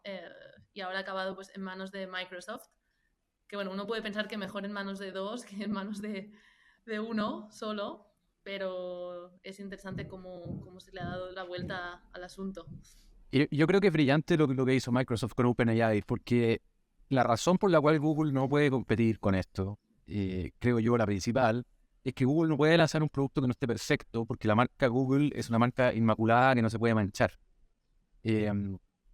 y ahora ha acabado pues en manos de Microsoft, que bueno, uno puede pensar que mejor en manos de dos que en manos de uno solo, pero es interesante cómo se le ha dado la vuelta al asunto. Y yo creo que es brillante lo que hizo Microsoft con OpenAI, porque la razón por la cual Google no puede competir con esto, creo yo la principal, es que Google no puede lanzar un producto que no esté perfecto, porque la marca Google es una marca inmaculada que no se puede manchar.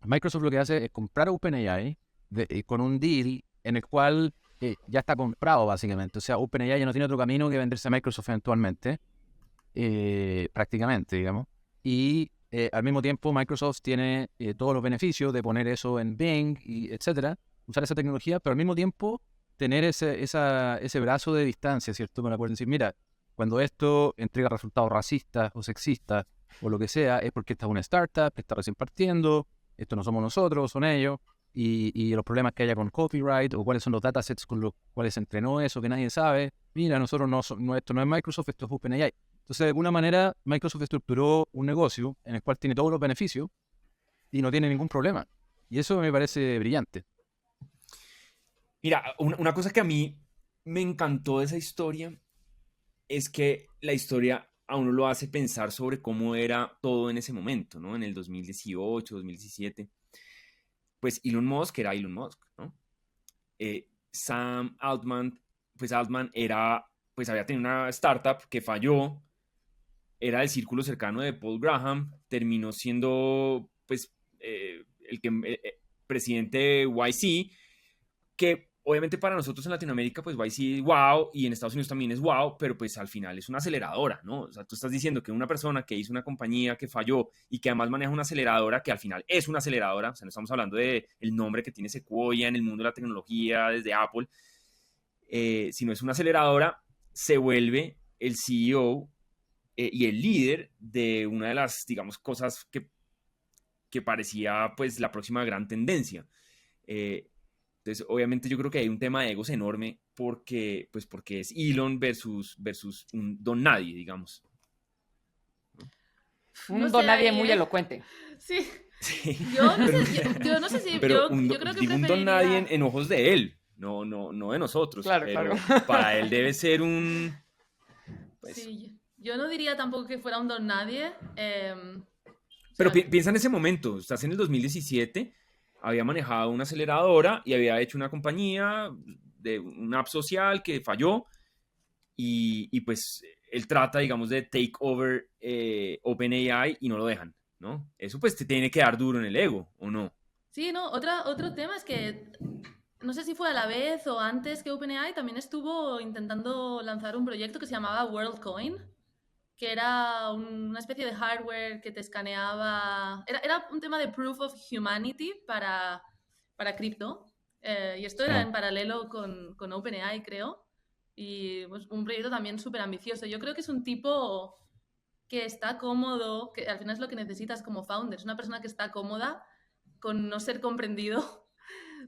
Microsoft lo que hace es comprar OpenAI con un deal en el cual ya está comprado básicamente. O sea, OpenAI ya no tiene otro camino que venderse a Microsoft eventualmente, prácticamente, digamos. Y al mismo tiempo Microsoft tiene todos los beneficios de poner eso en Bing, y etcétera, usar esa tecnología, pero al mismo tiempo tener ese brazo de distancia, ¿cierto? Para poder decir, mira, cuando esto entrega resultados racistas o sexistas o lo que sea, es porque esta es una startup, está recién partiendo, esto no somos nosotros, son ellos, y los problemas que haya con copyright o cuáles son los datasets con los cuales se entrenó eso que nadie sabe. Mira, nosotros esto no es Microsoft, esto es OpenAI. Entonces, de alguna manera, Microsoft estructuró un negocio en el cual tiene todos los beneficios y no tiene ningún problema. Y eso me parece brillante. Mira, una cosa que a mí me encantó de esa historia es que la historia a uno lo hace pensar sobre cómo era todo en ese momento, ¿no? En el 2018, 2017. Pues Elon Musk era Elon Musk, ¿no? Sam Altman, pues Altman pues había tenido una startup que falló, era del círculo cercano de Paul Graham, terminó siendo, pues, presidente de YC, que obviamente para nosotros en Latinoamérica, pues YC, wow, y en Estados Unidos también es wow, pero pues al final es una aceleradora, ¿no? O sea, tú estás diciendo que una persona que hizo una compañía que falló y que además maneja una aceleradora, que al final es una aceleradora, o sea, no estamos hablando de el nombre que tiene Sequoia en el mundo de la tecnología desde Apple, sino es una aceleradora, se vuelve el CEO y el líder de una de las, digamos, cosas que parecía pues la próxima gran tendencia. Entonces, obviamente yo creo que hay un tema de egos enorme porque es Elon versus un don nadie, digamos. Un don nadie muy elocuente. Sí. Sí. Yo no sé si pero yo creo que digo un don nadie en ojos de él, no de nosotros. Claro, pero claro. para él debe ser un... Pues... Sí, yo no diría tampoco que fuera un don nadie. Pero piensa en ese momento, estás en el 2017, había manejado una aceleradora y había hecho una compañía de una app social que falló y pues él trata, digamos, de take over OpenAI y no lo dejan, ¿no? Eso pues te tiene que dar duro en el ego, ¿o no? Sí, no, otro tema es que no sé si fue a la vez o antes que OpenAI también estuvo intentando lanzar un proyecto que se llamaba WorldCoin, que era una especie de hardware que te escaneaba... Era un tema de proof of humanity para cripto. Y esto era en paralelo con OpenAI, creo. Y pues, un proyecto también súper ambicioso. Yo creo que es un tipo que está cómodo, que al final es lo que necesitas como founder, es una persona que está cómoda con no ser comprendido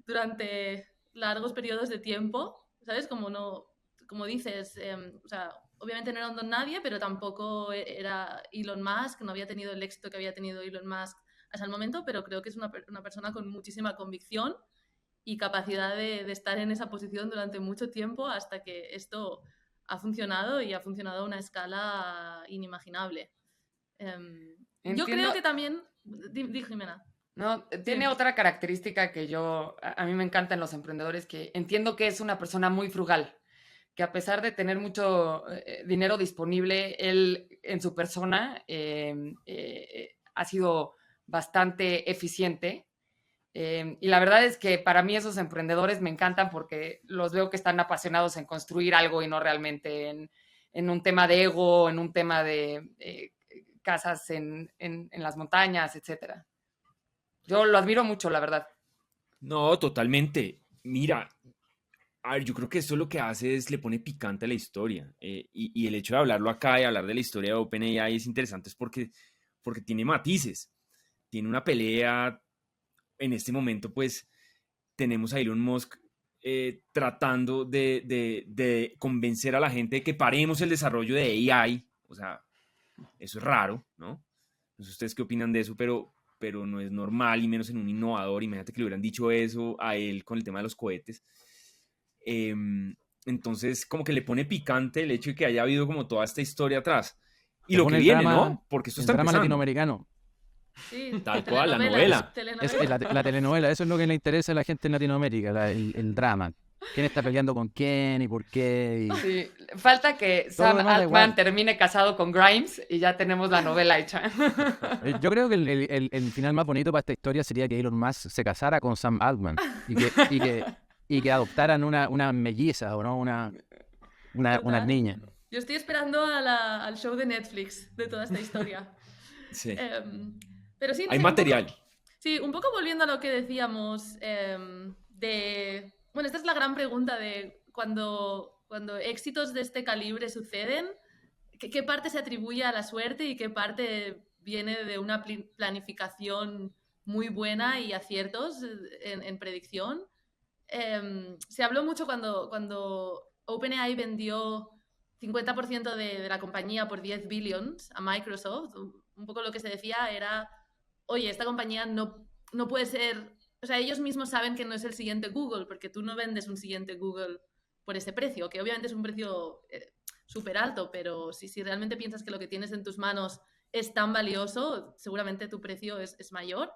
durante largos periodos de tiempo, ¿sabes? Como no, como dices, o sea, obviamente no era un don nadie, pero tampoco era Elon Musk, no había tenido el éxito que había tenido Elon Musk hasta el momento, pero creo que es una persona con muchísima convicción y capacidad de estar en esa posición durante mucho tiempo hasta que esto ha funcionado y ha funcionado a una escala inimaginable. Yo creo Entiendo. que también... Di, Jimena. No, tiene Sí. otra característica que a mí me encanta en los emprendedores, que entiendo que es una persona muy frugal, que a pesar de tener mucho dinero disponible, él en su persona ha sido bastante eficiente. Y la verdad es que para mí esos emprendedores me encantan porque los veo que están apasionados en construir algo y no realmente en un tema de ego, en un tema de casas en las montañas, etcétera. Yo lo admiro mucho, la verdad. No, totalmente. Mira, a ver, yo creo que esto lo que hace es le pone picante a la historia. Y el hecho de hablarlo acá y hablar de la historia de OpenAI es interesante, es porque tiene matices. Tiene una pelea. En este momento, pues, tenemos a Elon Musk tratando de convencer a la gente de que paremos el desarrollo de AI. O sea, eso es raro, ¿no? No sé ustedes qué opinan de eso, pero no es normal, y menos en un innovador. Imagínate que le hubieran dicho eso a él con el tema de los cohetes. Eh, entonces, como que le pone picante el hecho de que haya habido como toda esta historia atrás. Y Le lo pone que viene, ¿no? Porque esto el está drama empezando. latinoamericano. Sí, Tal cual, la telenovelas, novela. La telenovela, eso es lo que le interesa a la gente en Latinoamérica, el drama. ¿Quién está peleando con quién y por qué? Sí, falta que Todo lo Sam demás da Altman igual. termine casado con Grimes y ya tenemos la novela hecha. Yo creo que el final más bonito para esta historia sería que Elon Musk se casara con Sam Altman y que adoptaran una melliza o no una Total. niña. Yo estoy esperando al show de Netflix de toda esta historia. Sí. Pero sí, no Hay sé, material. sí, un poco volviendo a lo que decíamos de... Bueno, esta es la gran pregunta de cuando éxitos de este calibre suceden, ¿qué parte se atribuye a la suerte y qué parte viene de una planificación muy buena y aciertos en predicción? Se habló mucho cuando OpenAI vendió 50% de la compañía por 10 billions a Microsoft. Un poco lo que se decía era, oye, esta compañía no puede ser... O sea, ellos mismos saben que no es el siguiente Google, porque tú no vendes un siguiente Google por ese precio, que obviamente es un precio súper alto, pero si realmente piensas que lo que tienes en tus manos es tan valioso, seguramente tu precio es mayor.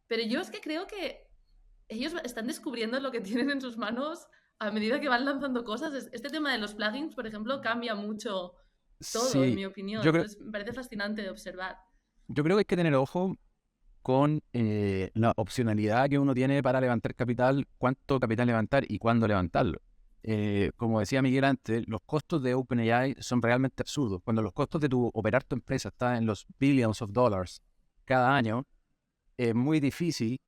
Pero yo es que creo que ellos están descubriendo lo que tienen en sus manos a medida que van lanzando cosas. Este tema de los plugins, por ejemplo, cambia mucho todo, en Sí, mi opinión. yo creo, Entonces, me parece fascinante de observar. yo creo que hay que tener ojo con la opcionalidad que uno tiene para levantar capital, cuánto capital levantar y cuándo levantarlo. Como decía Miguel antes, los costos de OpenAI son realmente absurdos. Cuando los costos de operar tu empresa están en los billions of dollars cada año, es muy difícil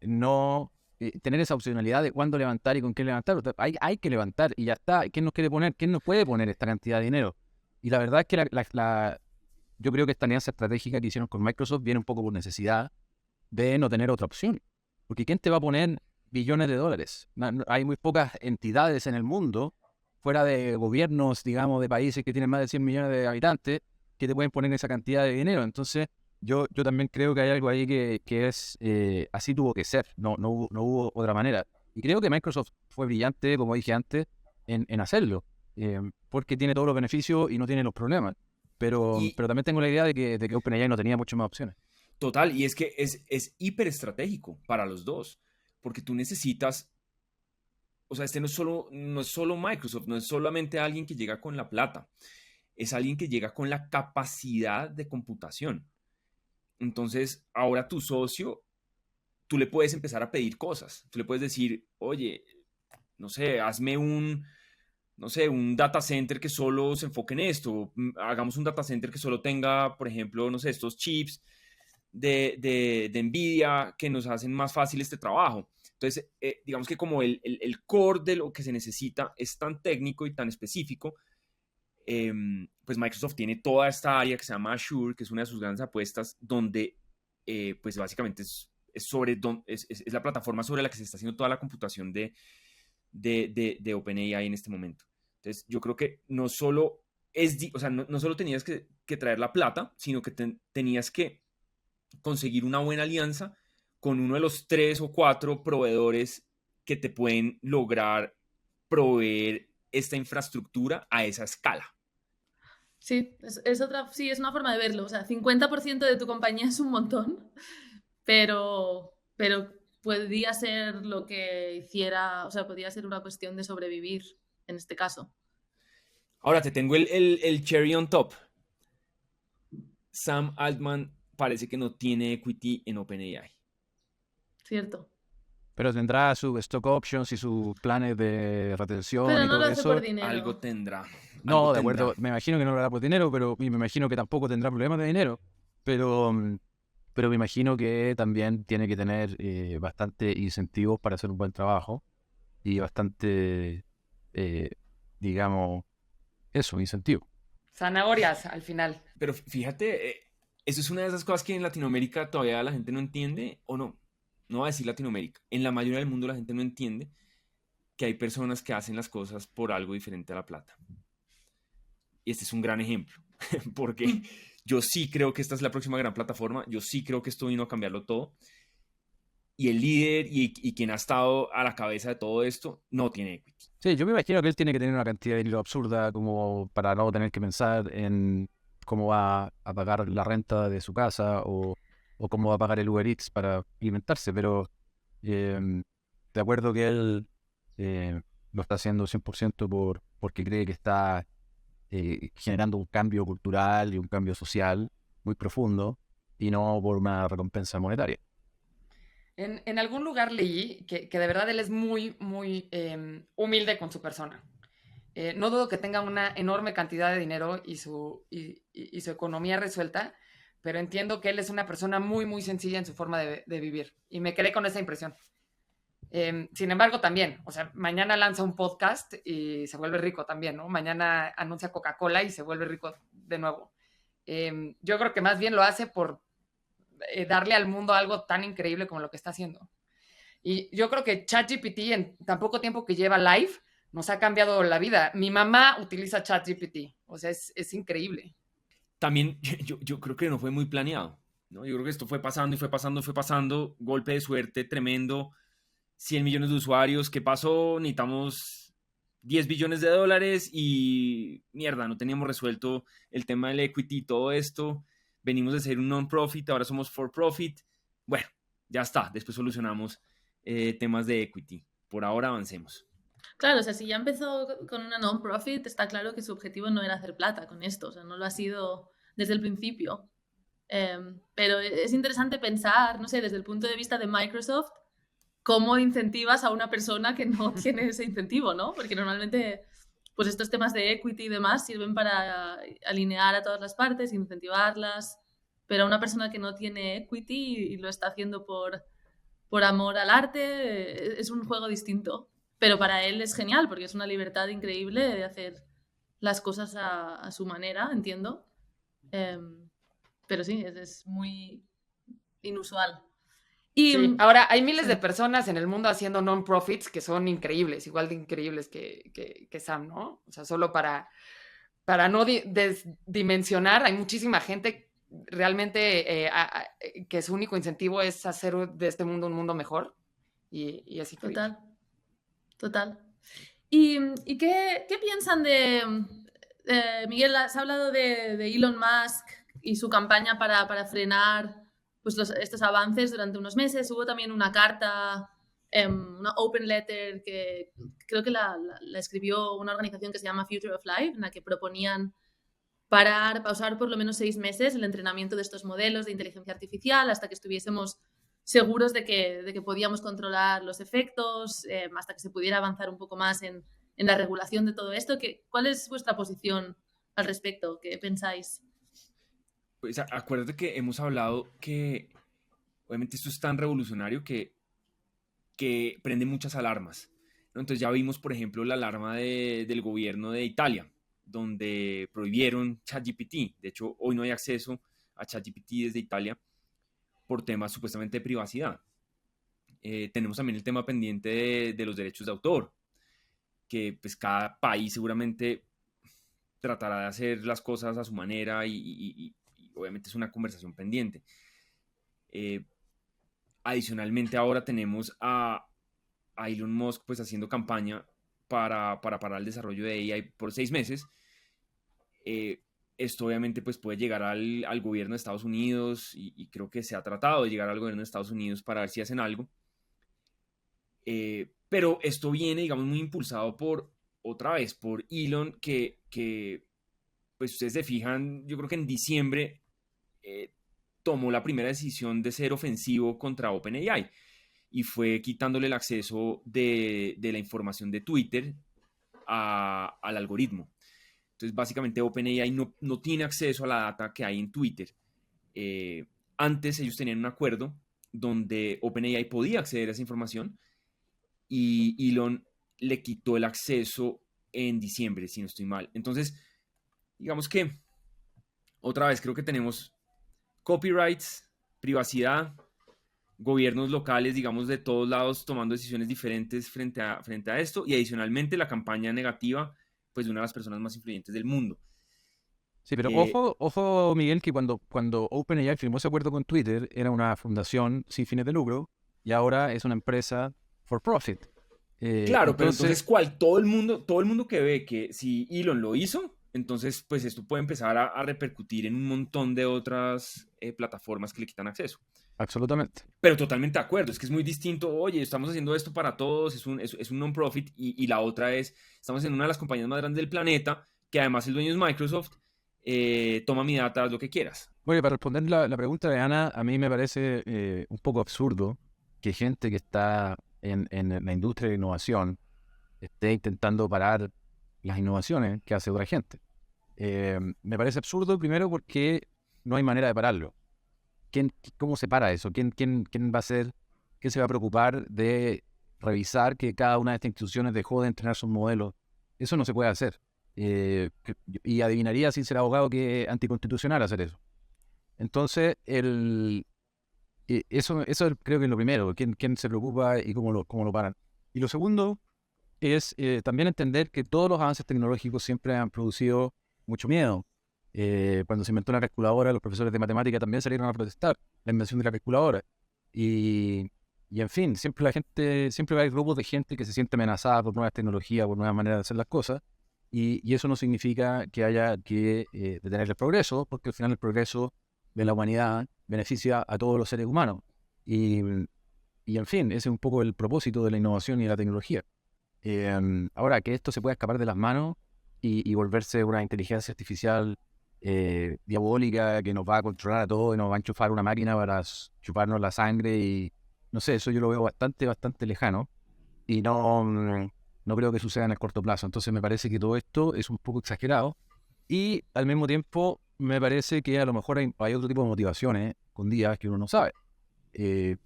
no tener esa opcionalidad de cuándo levantar y con qué levantar. O sea, hay que levantar y ya está. ¿Quién nos quiere poner? ¿Quién nos puede poner esta cantidad de dinero? Y la verdad es que yo creo que esta alianza estratégica que hicieron con Microsoft viene un poco por necesidad de no tener otra opción. Porque ¿quién te va a poner billones de dólares? Hay muy pocas entidades en el mundo, fuera de gobiernos, digamos, de países que tienen más de 100 millones de habitantes, que te pueden poner esa cantidad de dinero. Entonces, yo también creo que hay algo ahí que es, así tuvo que ser, no hubo otra manera. Y creo que Microsoft fue brillante, como dije antes, en hacerlo, porque tiene todos los beneficios y no tiene los problemas. Pero Y también tengo la idea de que OpenAI no tenía muchas más opciones. total, y es que es hiper estratégico para los dos, porque tú necesitas, o sea, no es solo Microsoft, no es solamente alguien que llega con la plata, es alguien que llega con la capacidad de computación. Entonces, ahora tu socio, tú le puedes empezar a pedir cosas. Tú le puedes decir, oye, no sé, hazme no sé, un data center que solo se enfoque en esto. Hagamos un data center que solo tenga, por ejemplo, no sé, estos chips de NVIDIA que nos hacen más fácil este trabajo. Entonces, digamos que como el core de lo que se necesita es tan técnico y tan específico, pues Microsoft tiene toda esta área que se llama Azure, que es una de sus grandes apuestas, donde pues básicamente es la plataforma sobre la que se está haciendo toda la computación de OpenAI en este momento. Entonces, yo creo que no solo o sea, no solo tenías que traer la plata, sino que tenías que conseguir una buena alianza con uno de los 3 o 4 proveedores que te pueden lograr proveer esta infraestructura a esa escala. Sí, sí, es una forma de verlo. O sea, 50% de tu compañía es un montón, pero podría ser lo que hiciera, o sea, podría ser una cuestión de sobrevivir en este caso. Ahora te tengo el cherry on top. Sam Altman parece que no tiene equity en OpenAI. Cierto. Pero tendrá sus stock options y sus planes de retención Pero y no lo todo hace por eso. dinero. Algo tendrá. No, Algo de tendrá. acuerdo, me imagino que no lo hará por dinero, y me imagino que tampoco tendrá problemas de dinero, pero me imagino que también tiene que tener bastante incentivos para hacer un buen trabajo y bastante, digamos, eso, incentivo. Zanahorias al final. Pero fíjate, eso es una de esas cosas que en Latinoamérica todavía la gente no entiende, o no. No voy a decir Latinoamérica. En la mayoría del mundo la gente no entiende que hay personas que hacen las cosas por algo diferente a la plata. Y este es un gran ejemplo, porque yo sí creo que esta es la próxima gran plataforma, yo sí creo que esto vino a cambiarlo todo, y el líder y quien ha estado a la cabeza de todo esto no tiene equity. Sí, yo me imagino que él tiene que tener una cantidad de dinero absurda como para no tener que pensar en cómo va a pagar la renta de su casa o cómo va a pagar el Uber Eats para alimentarse, pero de acuerdo que él lo está haciendo 100% porque cree que está generando un cambio cultural y un cambio social muy profundo y no por una recompensa monetaria. En algún lugar leí que de verdad él es muy, muy humilde con su persona. No dudo que tenga una enorme cantidad de dinero y su economía resuelta, pero entiendo que él es una persona muy, muy sencilla en su forma de vivir. Y me quedé con esa impresión. Sin embargo, también, o sea, mañana lanza un podcast y se vuelve rico también, ¿no? Mañana anuncia Coca-Cola y se vuelve rico de nuevo. Yo creo que más bien lo hace por darle al mundo algo tan increíble como lo que está haciendo. Y yo creo que ChatGPT, en tan poco tiempo que lleva live, nos ha cambiado la vida. Mi mamá utiliza ChatGPT, o sea, es increíble. También yo creo que no fue muy planeado, ¿no? Yo creo que esto fue pasando y fue pasando y fue pasando, golpe de suerte tremendo, 100 millones de usuarios, ¿qué pasó? Necesitamos 10 billones de dólares y mierda, no teníamos resuelto el tema del equity y todo esto, venimos de ser un non-profit, ahora somos for-profit, bueno, ya está, después solucionamos temas de equity, por ahora avancemos. Claro, o sea, si ya empezó con una non-profit, está claro que su objetivo no era hacer plata con esto, o sea, no lo ha sido desde el principio. Pero es interesante pensar, no sé, desde el punto de vista de Microsoft, cómo incentivas a una persona que no tiene ese incentivo, ¿no? Porque normalmente, pues estos temas de equity y demás sirven para alinear a todas las partes, incentivarlas, pero a una persona que no tiene equity y lo está haciendo por amor al arte, es un juego distinto. Pero para él es genial, porque es una libertad increíble de hacer las cosas a su manera, entiendo. Pero sí, es muy inusual. Y Sí, ahora hay miles de personas en el mundo haciendo non-profits que son increíbles, igual de increíbles que Sam, ¿no? O sea, solo para no desdimensionar, hay muchísima gente realmente que su único incentivo es hacer de este mundo un mundo mejor y es increíble. total, total. ¿Y qué piensan de... Miguel, has hablado de Elon Musk y su campaña para frenar pues estos avances durante unos meses. Hubo también una carta, una open letter que creo que la escribió una organización que se llama Future of Life, en la que proponían pausar por lo menos 6 meses el entrenamiento de estos modelos de inteligencia artificial hasta que estuviésemos seguros de que podíamos controlar los efectos, hasta que se pudiera avanzar un poco más en la regulación de todo esto. ¿Cuál es vuestra posición al respecto? ¿Qué pensáis? Pues acuérdate que hemos hablado que obviamente esto es tan revolucionario que prende muchas alarmas, ¿no? Entonces ya vimos, por ejemplo, la alarma del gobierno de Italia, donde prohibieron ChatGPT. De hecho, hoy no hay acceso a ChatGPT desde Italia por temas supuestamente de privacidad. Tenemos también el tema pendiente de los derechos de autor, que pues cada país seguramente tratará de hacer las cosas a su manera y obviamente es una conversación pendiente. Adicionalmente ahora tenemos a Elon Musk pues haciendo campaña para parar el desarrollo de AI por 6 meses. Esto obviamente pues puede llegar al gobierno de Estados Unidos y creo que se ha tratado de llegar al gobierno de Estados Unidos para ver si hacen algo. Pero esto viene, digamos, muy impulsado otra vez, por Elon, que pues ustedes se fijan, yo creo que en diciembre tomó la primera decisión de ser ofensivo contra OpenAI y fue quitándole el acceso de la información de Twitter al algoritmo. Entonces, básicamente, OpenAI no tiene acceso a la data que hay en Twitter. Antes ellos tenían un acuerdo donde OpenAI podía acceder a esa información y Elon le quitó el acceso en diciembre, si no estoy mal. Entonces, digamos que otra vez creo que tenemos copyrights, privacidad, gobiernos locales, digamos, de todos lados tomando decisiones diferentes frente a esto y adicionalmente la campaña negativa pues, de una de las personas más influyentes del mundo. Sí, pero ojo, Miguel, que cuando OpenAI firmó ese acuerdo con Twitter, era una fundación sin fines de lucro y ahora es una empresa for profit. Claro, pero entonces todo el mundo que ve que si Elon lo hizo, entonces pues esto puede empezar a repercutir en un montón de otras plataformas que le quitan acceso. Absolutamente. Pero totalmente de acuerdo, es que es muy distinto, oye, estamos haciendo esto para todos, es un non-profit y la otra es, estamos en una de las compañías más grandes del planeta, que además el dueño es Microsoft, toma mi data, haz lo que quieras. Bueno, para responder la pregunta de Ana, a mí me parece un poco absurdo que gente que está en la industria de innovación esté intentando parar las innovaciones que hace otra gente. Me parece absurdo primero porque no hay manera de pararlo. ¿Cómo se para eso? ¿Quién va a ser? ¿Quién se va a preocupar de revisar que cada una de estas instituciones dejó de entrenar sus modelos? Eso no se puede hacer. Y adivinaría sin ser abogado que es anticonstitucional hacer eso. Entonces, eso creo que es lo primero. ¿Quién se preocupa y cómo lo paran? Y lo segundo es también entender que todos los avances tecnológicos siempre han producido mucho miedo. Cuando se inventó la calculadora, los profesores de matemática también salieron a protestar la invención de la calculadora. Y en fin, siempre va a haber grupos de gente que se siente amenazada por nuevas tecnologías, por nuevas maneras de hacer las cosas. Y eso no significa que haya que detener el progreso, porque al final el progreso de la humanidad beneficia a todos los seres humanos. Y en fin, ese es un poco el propósito de la innovación y de la tecnología. Ahora, que esto se pueda escapar de las manos y volverse una inteligencia artificial diabólica que nos va a controlar a todos y nos va a enchufar una máquina para chuparnos la sangre y no sé, eso yo lo veo bastante lejano y no creo que suceda en el corto plazo. Entonces me parece que todo esto es un poco exagerado y al mismo tiempo me parece que a lo mejor hay otro tipo de motivaciones escondidas que uno no sabe. Que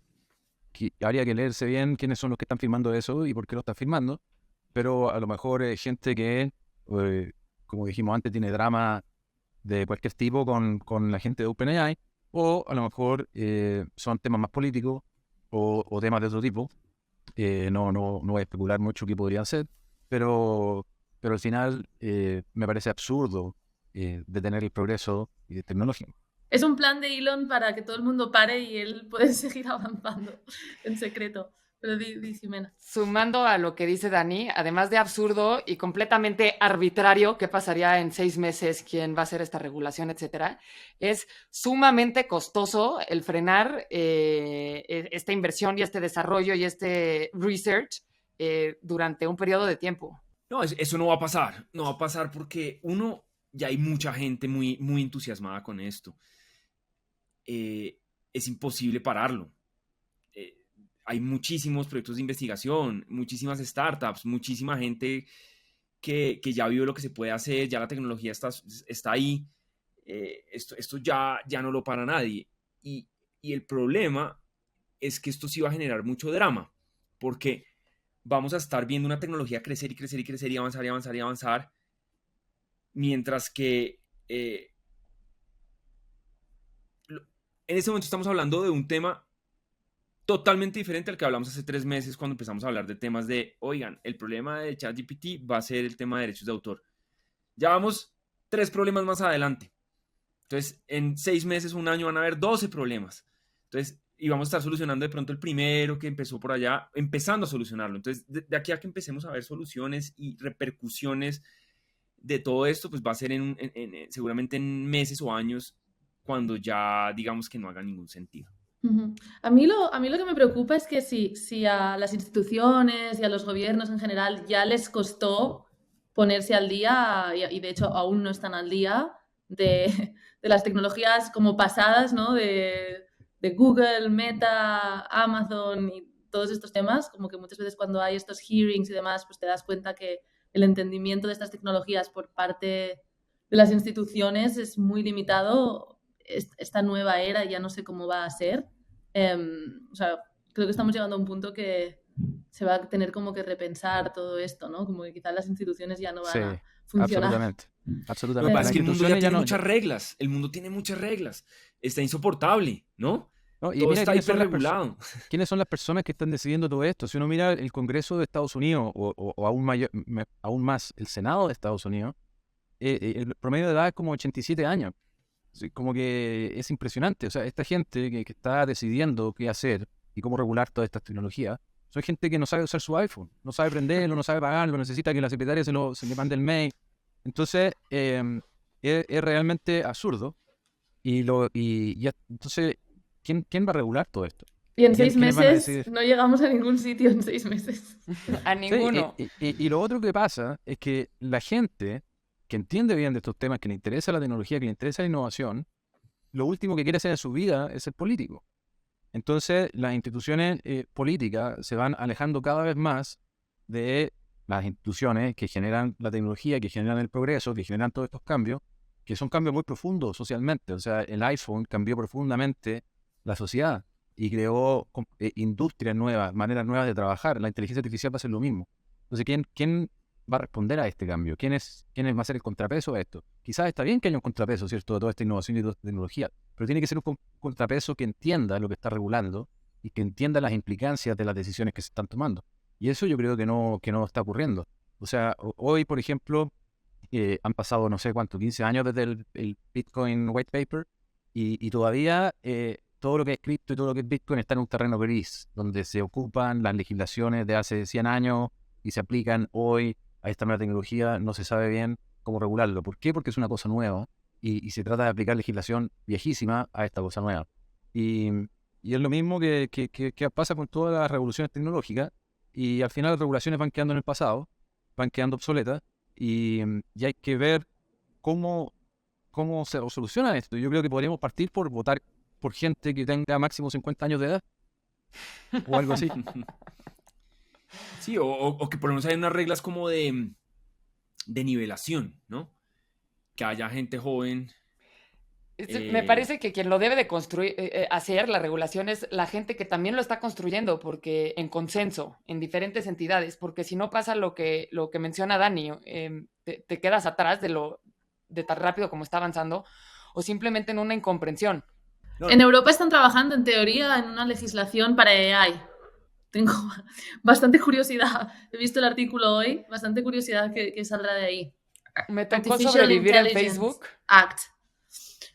habría que leerse bien quiénes son los que están firmando eso y por qué lo están firmando, pero a lo mejor gente que, como dijimos antes, tiene drama de cualquier tipo con la gente de OpenAI, o a lo mejor son temas más políticos o temas de otro tipo. No voy a especular mucho qué podrían ser, pero al final me parece absurdo detener el progreso tecnológico. Es un plan de Elon para que todo el mundo pare y él puede seguir avanzando en secreto. Pero di Ximena. Sumando a lo que dice Dani, además de absurdo y completamente arbitrario, qué pasaría en 6 meses, quién va a hacer esta regulación, etcétera, es sumamente costoso el frenar esta inversión y este desarrollo y este research durante un periodo de tiempo. No, eso no va a pasar porque ya hay mucha gente muy, muy entusiasmada con esto. Es imposible pararlo. Hay muchísimos proyectos de investigación, muchísimas startups, muchísima gente que ya vio lo que se puede hacer, ya la tecnología está ahí, esto ya no lo para nadie. Y el problema es que esto sí va a generar mucho drama, porque vamos a estar viendo una tecnología crecer y crecer y crecer y avanzar y avanzar y avanzar, mientras que en este momento estamos hablando de un tema totalmente diferente al que hablamos hace 3 meses cuando empezamos a hablar de temas de, oigan, el problema de ChatGPT va a ser el tema de derechos de autor. Ya vamos 3 problemas más adelante. Entonces, en 6 meses, un año, van a haber 12 problemas. Entonces, y vamos a estar solucionando de pronto el primero que empezó por allá, empezando a solucionarlo. Entonces, de aquí a que empecemos a ver soluciones y repercusiones de todo esto, pues va a ser seguramente en meses o años, cuando ya digamos que no haga ningún sentido. A mí lo que me preocupa es que si a las instituciones y a los gobiernos en general ya les costó ponerse al día, y de hecho aún no están al día, de las tecnologías como pasadas, ¿no? De Google, Meta, Amazon y todos estos temas, como que muchas veces cuando hay estos hearings y demás, pues te das cuenta que el entendimiento de estas tecnologías por parte de las instituciones es muy limitado. Esta nueva era ya no sé cómo va a ser. O sea, creo que estamos llegando a un punto que se va a tener como que repensar todo esto, ¿no? Como que quizás las instituciones ya no van Sí, a funcionar. absolutamente. Lo que Absolutamente. pasa Las es que el mundo ya instituciones ya tiene no. muchas reglas. El mundo tiene muchas reglas. Está insoportable, ¿no? No, y Todo mira está hiperregulado. quiénes son las personas que están decidiendo todo esto. Si uno mira el Congreso de Estados Unidos o aún, aún más el Senado de Estados Unidos, el promedio de edad es como 87 años. Sí, como que es impresionante. O sea, esta gente que está decidiendo qué hacer y cómo regular todas estas tecnologías, son gente que no sabe usar su iPhone, no sabe prenderlo, no sabe pagarlo, necesita que la secretaria se le mande el mail. Entonces, es realmente absurdo. Entonces, ¿quién va a regular todo esto? Y en 6 ¿Quiénes van a meses decidir? no llegamos a ningún sitio en 6 meses. A Sí, ninguno. y lo otro que pasa es que la gente que entiende bien de estos temas, que le interesa la tecnología, que le interesa la innovación, lo último que quiere hacer en su vida es ser político. Entonces, las instituciones políticas se van alejando cada vez más de las instituciones que generan la tecnología, que generan el progreso, que generan todos estos cambios, que son cambios muy profundos socialmente. O sea, el iPhone cambió profundamente la sociedad y creó industrias nuevas, maneras nuevas de trabajar. La inteligencia artificial va a ser lo mismo. Entonces, ¿quién va a responder a este cambio? ¿Quién va a ser el contrapeso a esto? Quizás está bien que haya un contrapeso, ¿cierto?, de toda esta innovación y toda esta tecnología, pero tiene que ser un contrapeso que entienda lo que está regulando y que entienda las implicancias de las decisiones que se están tomando. Y eso yo creo que no está ocurriendo. O sea, hoy, por ejemplo, han pasado no sé cuánto, 15 años desde el Bitcoin White Paper y todavía todo lo que es cripto y todo lo que es Bitcoin está en un terreno gris, donde se ocupan las legislaciones de hace 100 años y se aplican hoy a esta nueva tecnología. No se sabe bien cómo regularlo. ¿Por qué? Porque es una cosa nueva y se trata de aplicar legislación viejísima a esta cosa nueva. Y es lo mismo que pasa con todas las revoluciones tecnológicas, y al final las regulaciones van quedando en el pasado, van quedando obsoletas, y hay que ver cómo se soluciona esto. Yo creo que podríamos partir por votar por gente que tenga máximo 50 años de edad o algo así. Sí, o que por lo menos hay unas reglas como de nivelación, ¿no? Que haya gente joven. Me parece que quien lo debe de construir, hacer la regulación es la gente que también lo está construyendo, porque en consenso, en diferentes entidades, porque si no pasa lo que menciona Dani, te quedas atrás de tan rápido como está avanzando, o simplemente en una incomprensión. No, En Europa están trabajando, en teoría, en una legislación para AI. Tengo bastante curiosidad. He visto el artículo hoy, bastante curiosidad que saldrá de ahí. Me tocó Artificial sobrevivir en Intelligence Facebook. Act.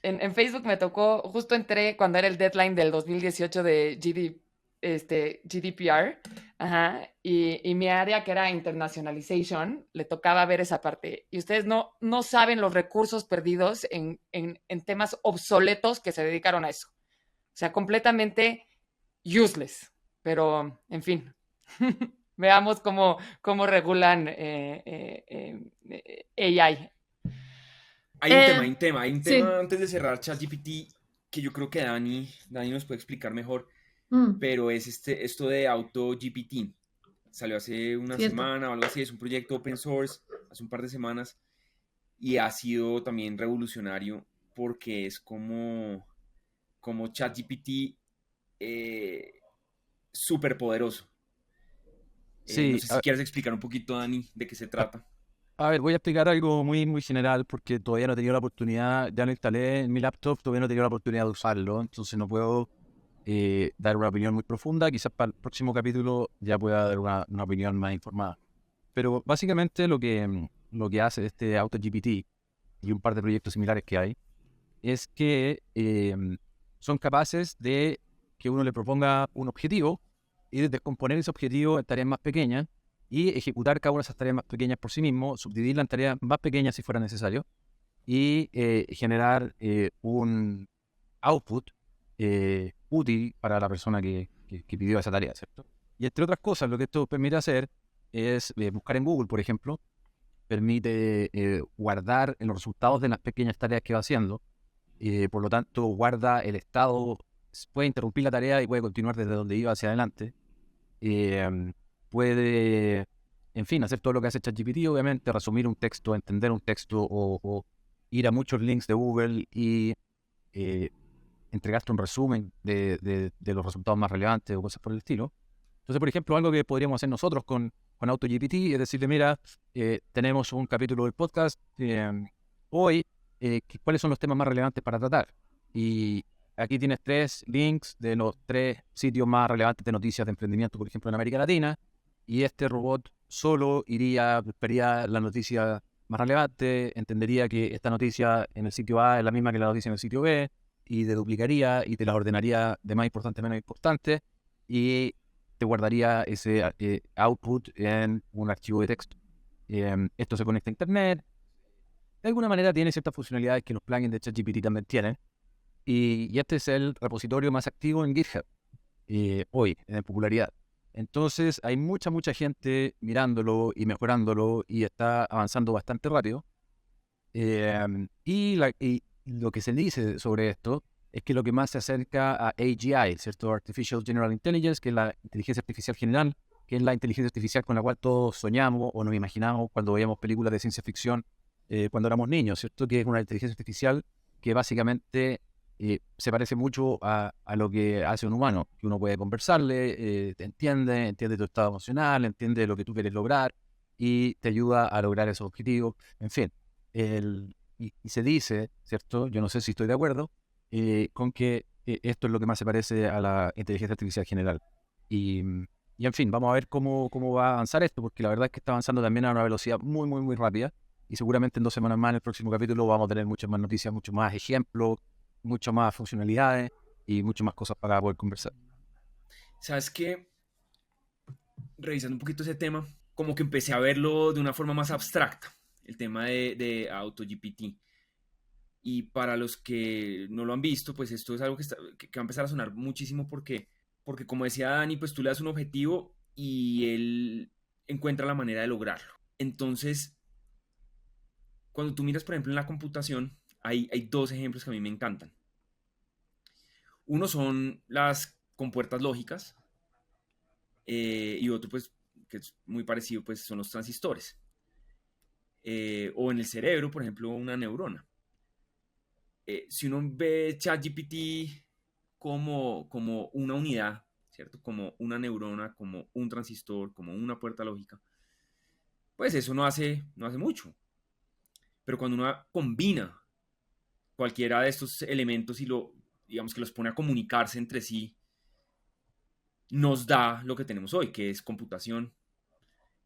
En Facebook me tocó, justo entré cuando era el deadline del 2018 de GDPR, ajá, y mi área, que era Internationalization, le tocaba ver esa parte. Y ustedes no saben los recursos perdidos en temas obsoletos que se dedicaron a eso. O sea, completamente useless. Pero, en fin, veamos cómo regulan AI. hay un tema sí. antes de cerrar ChatGPT que yo creo que Dani nos puede explicar mejor, pero es esto de AutoGPT. Salió hace una semana o algo así, es un proyecto open source, hace un par de semanas, y ha sido también revolucionario porque es como ChatGPT súper poderoso. Sí, no sé si quieres explicar un poquito, Dani, de qué se trata. A ver, voy a explicar algo muy, muy general porque todavía no he tenido la oportunidad, ya lo instalé en mi laptop, todavía no he tenido la oportunidad de usarlo, entonces no puedo dar una opinión muy profunda. Quizás para el próximo capítulo ya pueda dar una opinión más informada. Pero básicamente lo que hace este AutoGPT y un par de proyectos similares que hay es que son capaces de que uno le proponga un objetivo y de descomponer ese objetivo en tareas más pequeñas y ejecutar cada una de esas tareas más pequeñas por sí mismo, subdividirla en tareas más pequeñas si fuera necesario y generar un output útil para la persona que pidió esa tarea, ¿cierto? Y entre otras cosas, lo que esto permite hacer es buscar en Google, por ejemplo, permite guardar en los resultados de las pequeñas tareas que va haciendo. Por lo tanto, guarda el estado, puede interrumpir la tarea y puede continuar desde donde iba hacia adelante. Puede, en fin, hacer todo lo que hace ChatGPT, obviamente, resumir un texto, entender un texto o ir a muchos links de Google y entregarte un resumen de los resultados más relevantes o cosas por el estilo. Entonces, por ejemplo, algo que podríamos hacer nosotros con AutoGPT es decirle, mira, tenemos un capítulo del podcast hoy, ¿cuáles son los temas más relevantes para tratar? Y aquí tienes 3 links de los 3 sitios más relevantes de noticias de emprendimiento, por ejemplo, en América Latina, y este robot solo buscaría la noticia más relevante, entendería que esta noticia en el sitio A es la misma que la noticia en el sitio B, y te duplicaría y te las ordenaría de más importante a menos importante, y te guardaría ese output en un archivo de texto. Esto se conecta a Internet. De alguna manera tiene ciertas funcionalidades que los plugins de ChatGPT también tienen. Y este es el repositorio más activo en GitHub hoy, en popularidad. Entonces hay mucha gente mirándolo y mejorándolo y está avanzando bastante rápido. Y lo que se dice sobre esto es que lo que más se acerca a AGI, ¿cierto? Artificial General Intelligence, que es la inteligencia artificial general, que es la inteligencia artificial con la cual todos soñamos o nos imaginamos cuando veíamos películas de ciencia ficción cuando éramos niños, ¿cierto? Que es una inteligencia artificial que básicamente se parece mucho a lo que hace un humano, que uno puede conversarle, te entiende tu estado emocional, entiende lo que tú quieres lograr y te ayuda a lograr esos objetivos. En fin, y se dice, ¿cierto? Yo no sé si estoy de acuerdo, con que esto es lo que más se parece a la inteligencia artificial general. Y, y en fin, vamos a ver cómo va a avanzar esto, porque la verdad es que está avanzando también a una velocidad muy rápida. Y seguramente en 2 semanas más, en el próximo capítulo, vamos a tener muchas más noticias, muchos más ejemplos, muchas más funcionalidades y muchas más cosas para poder conversar. ¿Sabes qué? Revisando un poquito ese tema, como que empecé a verlo de una forma más abstracta, el tema de AutoGPT. Y para los que no lo han visto, pues esto es algo que va a empezar a sonar muchísimo porque como decía Dani, pues tú le das un objetivo y él encuentra la manera de lograrlo. Entonces, cuando tú miras, por ejemplo, en la computación, hay 2 ejemplos que a mí me encantan. Uno son las compuertas lógicas y otro, pues, que es muy parecido, pues, son los transistores. O en el cerebro, por ejemplo, una neurona. Si uno ve ChatGPT como una unidad, ¿cierto? Como una neurona, como un transistor, como una puerta lógica, pues eso no hace mucho. Pero cuando uno combina cualquiera de estos elementos y digamos que los pone a comunicarse entre sí, nos da lo que tenemos hoy, que es computación,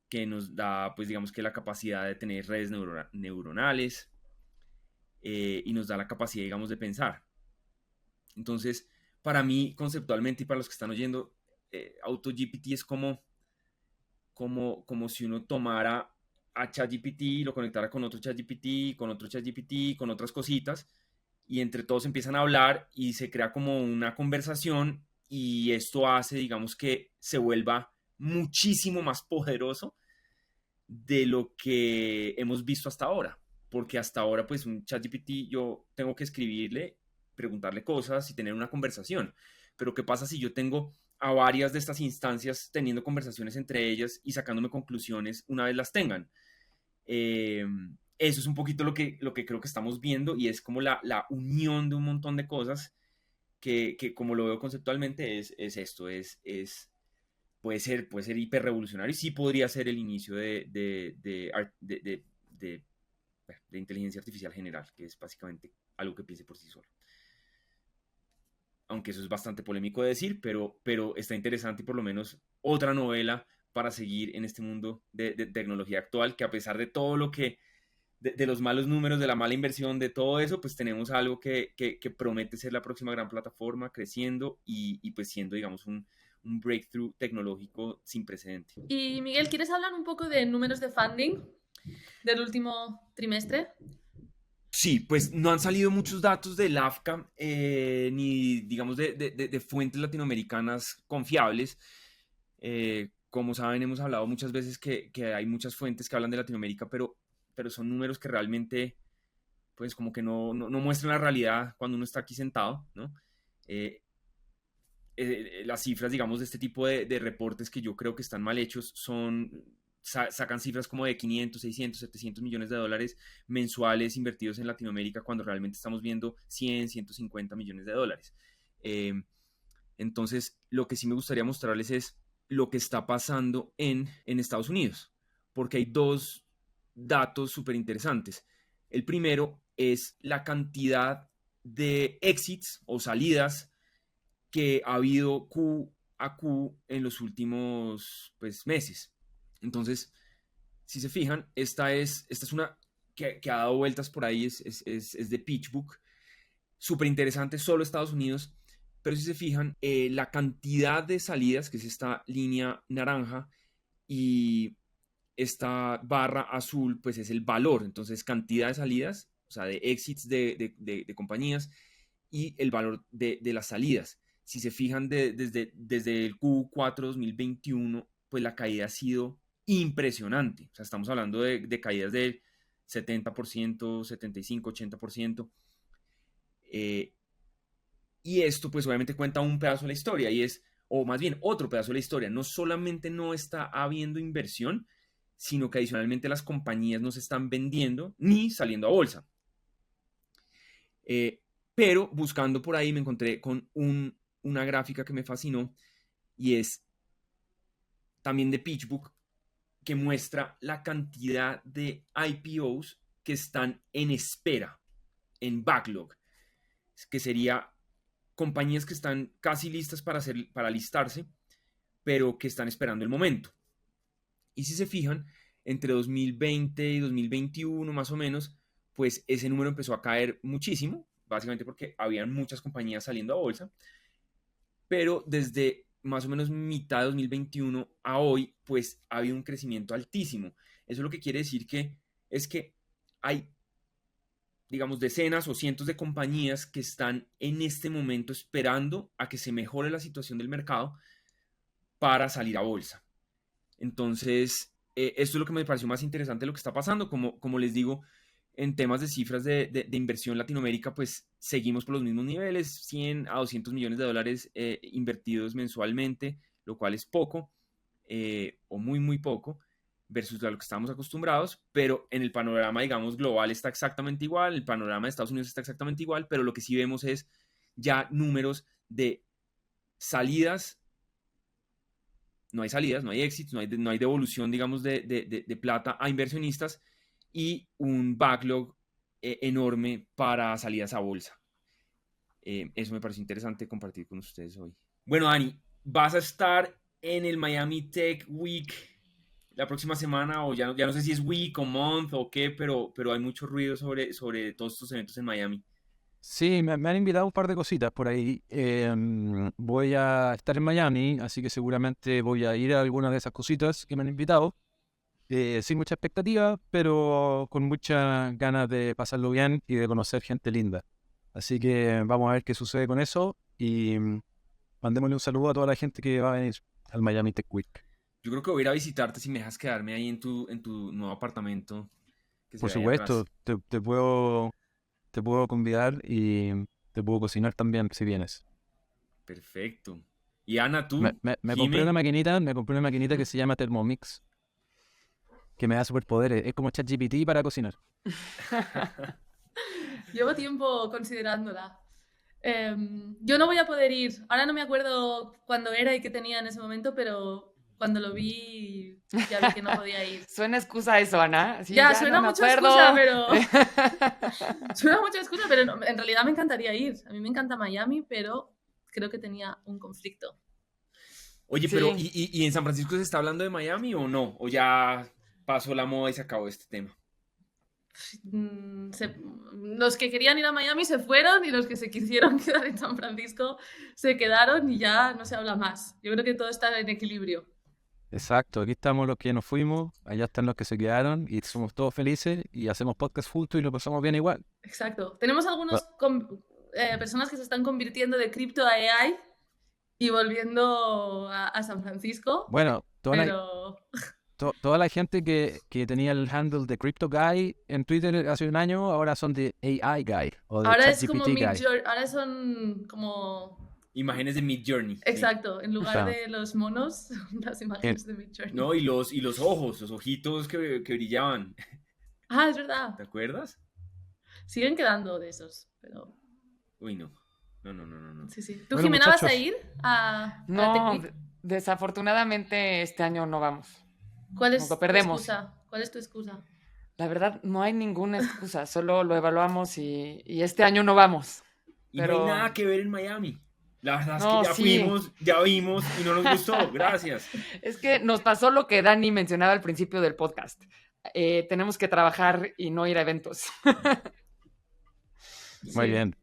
que nos da, pues digamos que la capacidad de tener redes neuronales y nos da la capacidad, digamos, de pensar. Entonces, para mí, conceptualmente y para los que están oyendo, AutoGPT es como si uno tomara a ChatGPT, lo conectara con otro ChatGPT, con otras cositas, y entre todos empiezan a hablar y se crea como una conversación y esto hace, digamos, que se vuelva muchísimo más poderoso de lo que hemos visto hasta ahora. Porque hasta ahora, pues, un ChatGPT yo tengo que escribirle, preguntarle cosas y tener una conversación. Pero ¿qué pasa si yo tengo a varias de estas instancias teniendo conversaciones entre ellas y sacándome conclusiones una vez las tengan? Eso es un poquito lo que creo que estamos viendo y es como la unión de un montón de cosas que como lo veo conceptualmente es esto, puede ser hiper revolucionario y sí podría ser el inicio de de inteligencia artificial general, que es básicamente algo que piense por sí solo. Aunque eso es bastante polémico de decir, pero está interesante y por lo menos otra novela para seguir en este mundo de tecnología actual, que a pesar de todo lo que, de los malos números, de la mala inversión, de todo eso, pues tenemos algo que promete ser la próxima gran plataforma, creciendo y pues siendo, digamos, un breakthrough tecnológico sin precedente. Y Miguel, ¿quieres hablar un poco de números de funding del último trimestre? Sí, pues no han salido muchos datos del AFCA, ni digamos de fuentes latinoamericanas confiables. Como saben, hemos hablado muchas veces que hay muchas fuentes que hablan de Latinoamérica, pero son números que realmente, pues como que no muestran la realidad cuando uno está aquí sentado, ¿no? Las cifras, digamos, de este tipo de reportes que yo creo que están mal hechos sacan cifras como de 500, 600, 700 millones de dólares mensuales invertidos en Latinoamérica cuando realmente estamos viendo 100, 150 millones de dólares. Entonces, lo que sí me gustaría mostrarles es lo que está pasando en Estados Unidos, porque hay dos datos súper interesantes. El primero es la cantidad de exits o salidas que ha habido Q a Q en los últimos meses. Entonces, si se fijan, esta es una que ha dado vueltas por ahí, es de PitchBook, súper interesante, solo Estados Unidos, pero si se fijan, la cantidad de salidas, que es esta línea naranja, y esta barra azul, pues es el valor, entonces cantidad de salidas, o sea, de exits de compañías, y el valor de las salidas. Si se fijan, desde el Q4 2021, pues la caída ha sido impresionante. O sea, estamos hablando de caídas del 70%, 75%, 80%. Y esto, pues obviamente cuenta un pedazo de la historia, o más bien otro pedazo de la historia. No solamente no está habiendo inversión, sino que adicionalmente las compañías no se están vendiendo ni saliendo a bolsa. Pero buscando por ahí me encontré con una gráfica que me fascinó y es también de PitchBook, que muestra la cantidad de IPOs que están en espera, en backlog, que sería compañías que están casi listas para listarse, pero que están esperando el momento. Y si se fijan, entre 2020 y 2021 más o menos, pues ese número empezó a caer muchísimo, básicamente porque habían muchas compañías saliendo a bolsa, pero desde más o menos mitad de 2021 a hoy, pues ha habido un crecimiento altísimo. Eso lo que quiere decir es que hay, digamos, decenas o cientos de compañías que están en este momento esperando a que se mejore la situación del mercado para salir a bolsa. Entonces, esto es lo que me pareció más interesante de lo que está pasando. Como les digo, en temas de cifras de inversión en Latinoamérica, pues seguimos por los mismos niveles, 100 a 200 millones de dólares invertidos mensualmente, lo cual es poco, o muy, muy poco, versus a lo que estamos acostumbrados, pero en el panorama, digamos, global está exactamente igual, el panorama de Estados Unidos está exactamente igual, pero lo que sí vemos es ya números de salidas. No hay salidas, no hay exits, no hay devolución, digamos, de plata a inversionistas, y un backlog enorme para salidas a bolsa. Eso me pareció interesante compartir con ustedes hoy. Bueno, Dani, ¿vas a estar en el Miami Tech Week la próxima semana? O ya no sé si es week o month o qué, pero hay mucho ruido sobre todos estos eventos en Miami. Sí, me han invitado un par de cositas por ahí. Voy a estar en Miami, así que seguramente voy a ir a algunas de esas cositas que me han invitado. Sin mucha expectativa, pero con muchas ganas de pasarlo bien y de conocer gente linda. Así que vamos a ver qué sucede con eso y mandémosle un saludo a toda la gente que va a venir al Miami Tech Week. Yo creo que voy a ir a visitarte si me dejas quedarme ahí en tu nuevo apartamento. Que se Por ve ahí supuesto, atrás. te puedo convidar y te puedo cocinar también si vienes. Perfecto. Y Ana, Me, tú, me, me compré una Jime. maquinita que se llama Thermomix, que me da superpoderes. Es como ChatGPT para cocinar. Llevo tiempo considerándola. Yo no voy a poder ir. Ahora no me acuerdo cuándo era y qué tenía en ese momento, pero cuando lo vi ya vi que no podía ir. Suena excusa eso, Ana. Sí, Ya, no suena me mucho acuerdo. excusa, pero... Suena mucho excusa, pero en realidad me encantaría ir. A mí me encanta Miami, pero creo que tenía un conflicto. Oye, Sí. pero ¿y en San Francisco se está hablando de Miami o no? ¿O ya pasó la moda y se acabó este tema? Los que querían ir a Miami se fueron y los que se quisieron quedar en San Francisco se quedaron y ya no se habla más. Yo creo que todo está en equilibrio. Exacto, aquí estamos los que nos fuimos, allá están los que se quedaron y somos todos felices y hacemos podcast juntos y lo pasamos bien igual. Exacto. Tenemos algunas personas que se están convirtiendo de cripto a AI y volviendo a San Francisco, Bueno, pero... toda la gente que tenía el handle de Crypto Guy en Twitter hace un año, ahora son de AI Guy o de Ahora es como ChatGPT Guy. ahora son como... Imágenes de Midjourney. Sí. Exacto, en lugar Claro. de los monos, las imágenes de Midjourney. No, y los ojos, los ojitos que brillaban. Ah, es verdad. ¿Te acuerdas? Siguen quedando de esos, pero... Uy, no. No. Sí, sí. ¿Tú, Bueno, Jimena, vas a muchachos. ir a No, Tech Week? desafortunadamente este año no vamos. ¿Cuál es Nos lo tu perdemos. excusa? ¿Cuál es tu excusa? La verdad, no hay ninguna excusa, solo lo evaluamos y este año no vamos. Y no Pero- hay nada que ver en Miami. La verdad es No, que ya sí. fuimos, ya vimos y no nos gustó. Gracias. Es que nos pasó lo que Dani mencionaba al principio del podcast. Tenemos que trabajar y no ir a eventos. Muy Sí, bien.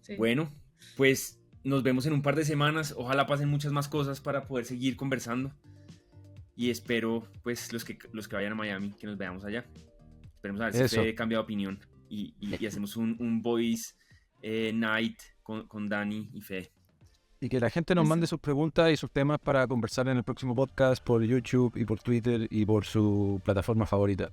sí. Bueno, pues nos vemos en un par de semanas. Ojalá pasen muchas más cosas para poder seguir conversando. Y espero, pues, los que vayan a Miami, que nos veamos allá. Esperemos a ver si Eso. Fede cambia de opinión. Y hacemos un voice night con Dani y Fede. Y que la gente nos Eso. mande sus preguntas y sus temas para conversar en el próximo podcast por YouTube y por Twitter y por su plataforma favorita.